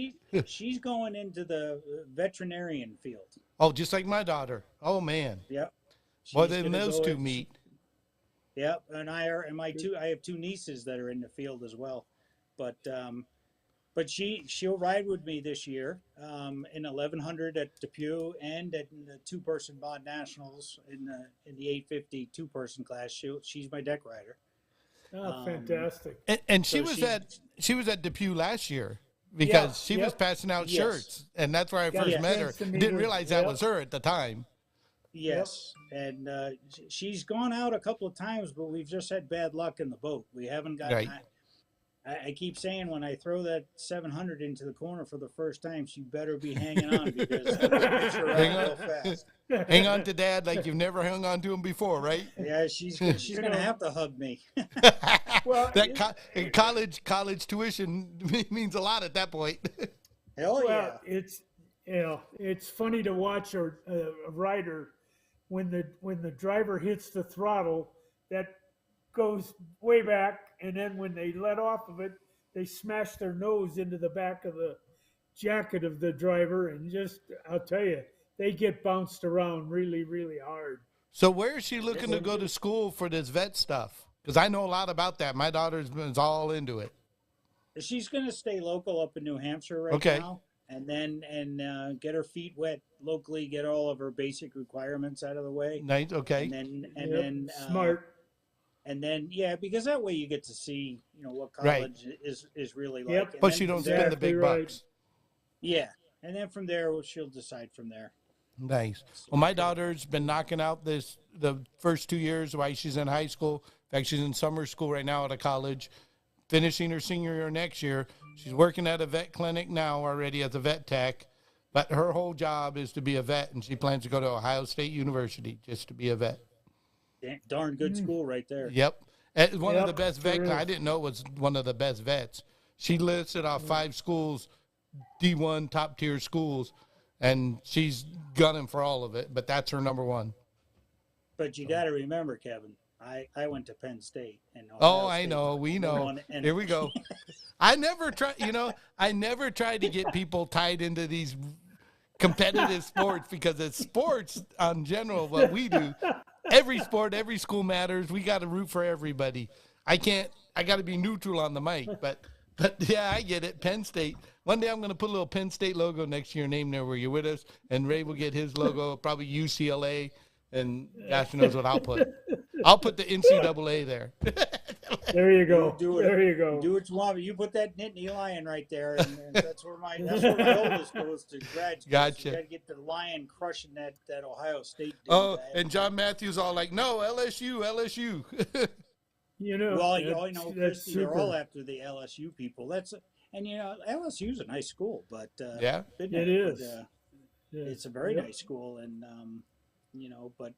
She's going into the veterinarian field. Oh, just like my daughter. Oh man. Yep. Well, then those two meet. Yep, and I have two nieces that are in the field as well, but she'll ride with me this year in 1100 at Depew and at the two person mod nationals in the 850 two person class. She's my deck rider. Oh, fantastic! And So she was at Depew last year because she was passing out Yes. shirts, and that's where I Got first a met her. chance to meet Didn't her. realize that Yep. was her at the time. Yes, and she's gone out a couple of times, but we've just had bad luck in the boat. We haven't gotten. Right. I keep saying when I throw that 700 into the corner for the first time, she better be hanging on because I'm gonna push her Hang out on. real fast. Hang on to Dad like you've never hung on to him before, right? Yeah, she's gonna have to hug me. Well, college tuition means a lot at that point. Hell yeah! Well, it's funny to watch a rider when the driver hits the throttle that goes way back, and then when they let off of it, they smash their nose into the back of the jacket of the driver, and just I'll tell you, they get bounced around really, really hard. So where is she looking to go to school for this vet stuff? Because I know a lot about that. My daughter's been all into it. She's gonna stay local up in New Hampshire right Okay. now, and then get her feet wet locally, get all of her basic requirements out of the way, Nice. Okay. and Yep, then smart. And then because that way you get to see what Right. college is really like. Yep. And Plus, then you don't from spend there- the big right. bucks. Yeah, and then from there she'll decide from there. Nice. Well, my daughter's been knocking out the first 2 years while she's in high school. In fact, she's in summer school right now at a college, finishing her senior year next year. She's working at a vet clinic now already as a vet tech, but her whole job is to be a vet, and she plans to go to Ohio State University just to be a vet. Darn good school right there. Yep. It's one of Yep, the best sure vet. is. I didn't know it was one of the best vets. She listed off 5 schools, D1 top tier schools, and she's gunning for all of it. But that's her number one. But you got to remember, Kevin, I went to Penn State. And Oh, Ohio I State know. was We number know. one, and Here we go. I never tried to get people tied into these competitive sports because it's sports on general, what we do. Every sport, every school matters. We got to root for everybody. I got to be neutral on the mic, but yeah, I get it. Penn State. One day I'm going to put a little Penn State logo next to your name there where you're with us, and Ray will get his logo, probably UCLA, and gosh knows what I'll put. I'll put the NCAA there. There you go. Do it. There you go. Do what you want. But you put that Nittany Lion right there, and that's where my oldest goes to grad school. Gotcha. So you got to get the Lion crushing that Ohio State. Dude. Oh, and John Matthews all like, no, LSU, LSU. Well, that's Christy, they're all super. after the LSU people. And LSU's a nice school, but Yeah. It is. It's a very Yep. nice school, and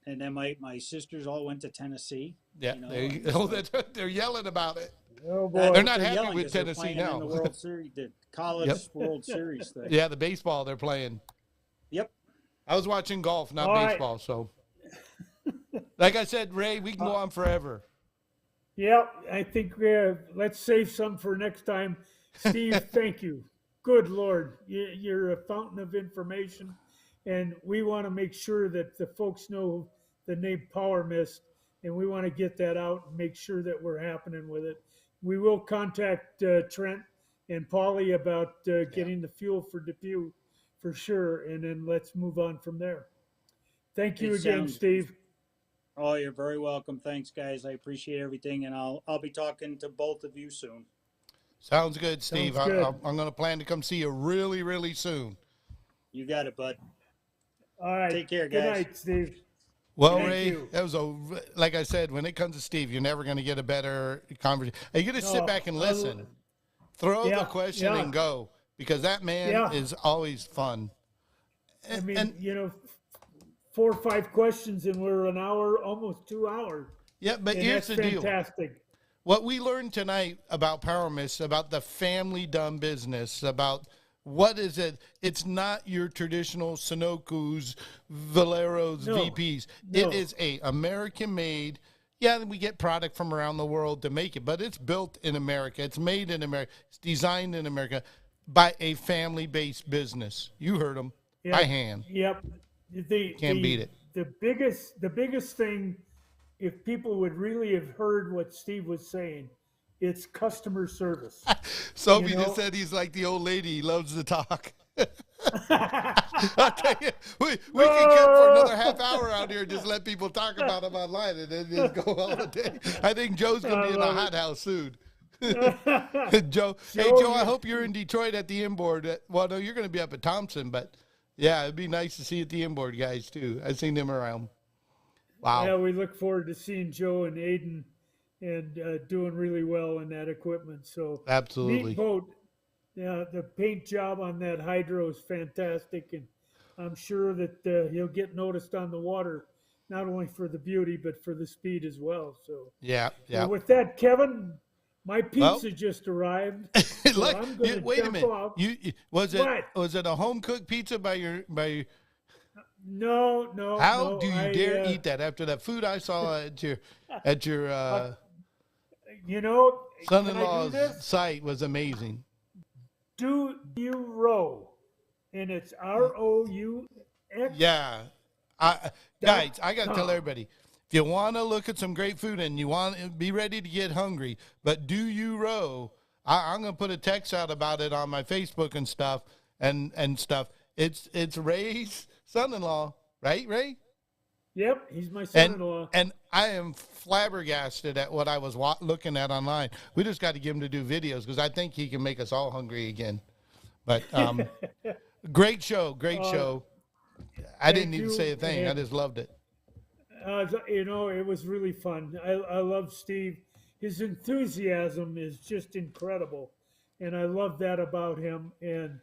and then my sisters all went to Tennessee. Yeah, they're yelling about it. Oh boy. They're not happy yelling with 'cause they're Tennessee playing now. in the World Series, the college Yep. World Series thing. Yeah, the baseball they're playing. Yep. I was watching golf, not All right. baseball. So, like I said, Ray, we can go on forever. Yeah, I think let's save some for next time. Steve, thank you. Good Lord, you're a fountain of information, and we want to make sure that the folks know the name PowerMist, and we want to get that out and make sure that we're happening with it. We will contact Trent and Paulie about getting the fuel for Depew for sure, and then let's move on from there. Thank you It again, sounds- Steve. Oh, you're very welcome. Thanks, guys. I appreciate everything, and I'll be talking to both of you soon. Sounds good, Steve. Sounds good. I'm going to plan to come see you really, really soon. You got it, bud. All right. Take care, Good guys. night, Steve. Well, Thank Ray, you. that was like I said, when it comes to Steve, you're never going to get a better conversation. You're going to sit No, back and I- listen, throw Yeah, the question yeah. and go, because that man Yeah. is always fun. I mean, And 4 or 5 questions, and we're an hour, almost 2 hours. yeah, but And here's the that's deal. fantastic. What we learned tonight about PowerMist, about the family done business, about what is it? It's not your traditional Sunoco's, Valero's, No, VPs. no. It is a American made. Yeah, we get product from around the world to make it, but it's built in America. It's made in America. It's designed in America by a family-based business. You heard them by hand. Yep. Can't beat it. The biggest thing if people would really have heard what Steve was saying, it's customer service. Sophie You know? just said he's like the old lady. He loves to talk. I'll tell you, we can camp for another half hour out here, just let people talk about him online, and then just go all the day. I think Joe's going to be in a hot house soon. Joe, hey, Joe, I hope you're in Detroit at the inboard. Well, no, you're going to be up at Thompson, but yeah, it'd be nice to see you at the inboard guys, too. I've seen them around. Wow. Yeah, we look forward to seeing Joe and Aiden and doing really well in that equipment. So Absolutely. neat boat. Yeah, the paint job on that hydro is fantastic, and I'm sure that he'll get noticed on the water, not only for the beauty but for the speed as well. So Yeah, yeah. well, with that, Kevin, my pizza just arrived. So Look, I'm gonna wait a jump minute. off. Was What? it a home cooked pizza by your No. How no, do you I, dare eat that after that food I saw at your You know, can I do son-in-law's this? site was amazing. Do you row? And it's ROUX. Yeah, guys, I got to tell everybody, if you want to look at some great food and you want to be ready to get hungry, but do you row? I'm gonna put a text out about it on my Facebook and stuff and stuff. It's Ray's son-in-law, right, Ray? Yep, he's my son-in-law. And I am flabbergasted at what I was looking at online. We just got to get him to do videos because I think he can make us all hungry again. But great show, great show. I didn't even say a thing. I just loved it. You know, it was really fun. I love Steve. His enthusiasm is just incredible, and I love that about him. And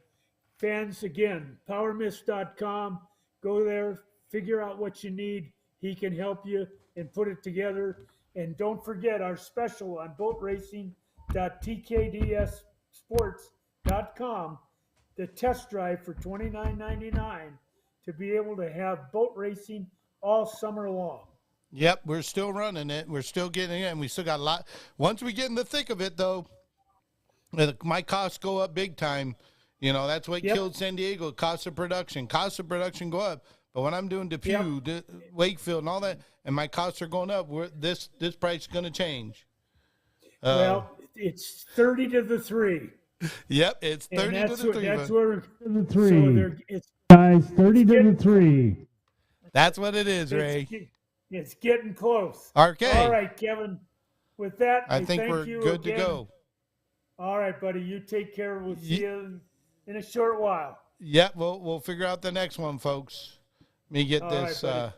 fans, again, PowerMist.com. Go there, figure out what you need. He can help you and put it together. And don't forget our special on boatracing.tkdssports.com, the test drive for $29.99 to be able to have boat racing all summer long. Yep, we're still running it. We're still getting it, and we still got a lot. Once we get in the thick of it, though, my costs go up big time. You know, that's what killed San Diego. Costs of production go up. But when I'm doing Depew, Wakefield, and all that, and my costs are going up, this price is going to change. Well, it's 30 to the 3. Yep, it's 30 to the 3. That's where The 3. so it's Guys, 30 to the 3. That's what it is, Ray. it's getting close. Okay. All right, Kevin. With that, I think thank we're you good again. to go. All right, buddy. You take care. We'll see you in a short while. Yep, we'll figure out the next one, folks. Let me get this up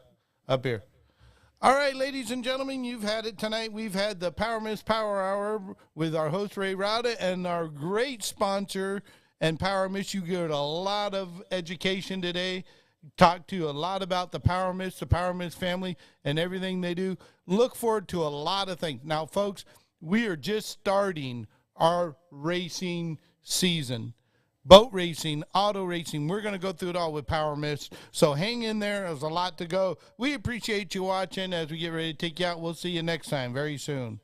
here. All right, ladies and gentlemen, you've had it tonight. We've had the PowerMist Power Hour with our host, Ray Rauda, and our great sponsor and PowerMist. You get a lot of education today. Talked to you a lot about the PowerMist family, and everything they do. Look forward to a lot of things. Now, folks, we are just starting our racing season. Boat racing, auto racing, we're going to go through it all with PowerMist. So hang in there. There's a lot to go. We appreciate you watching as we get ready to take you out. We'll see you next time very soon.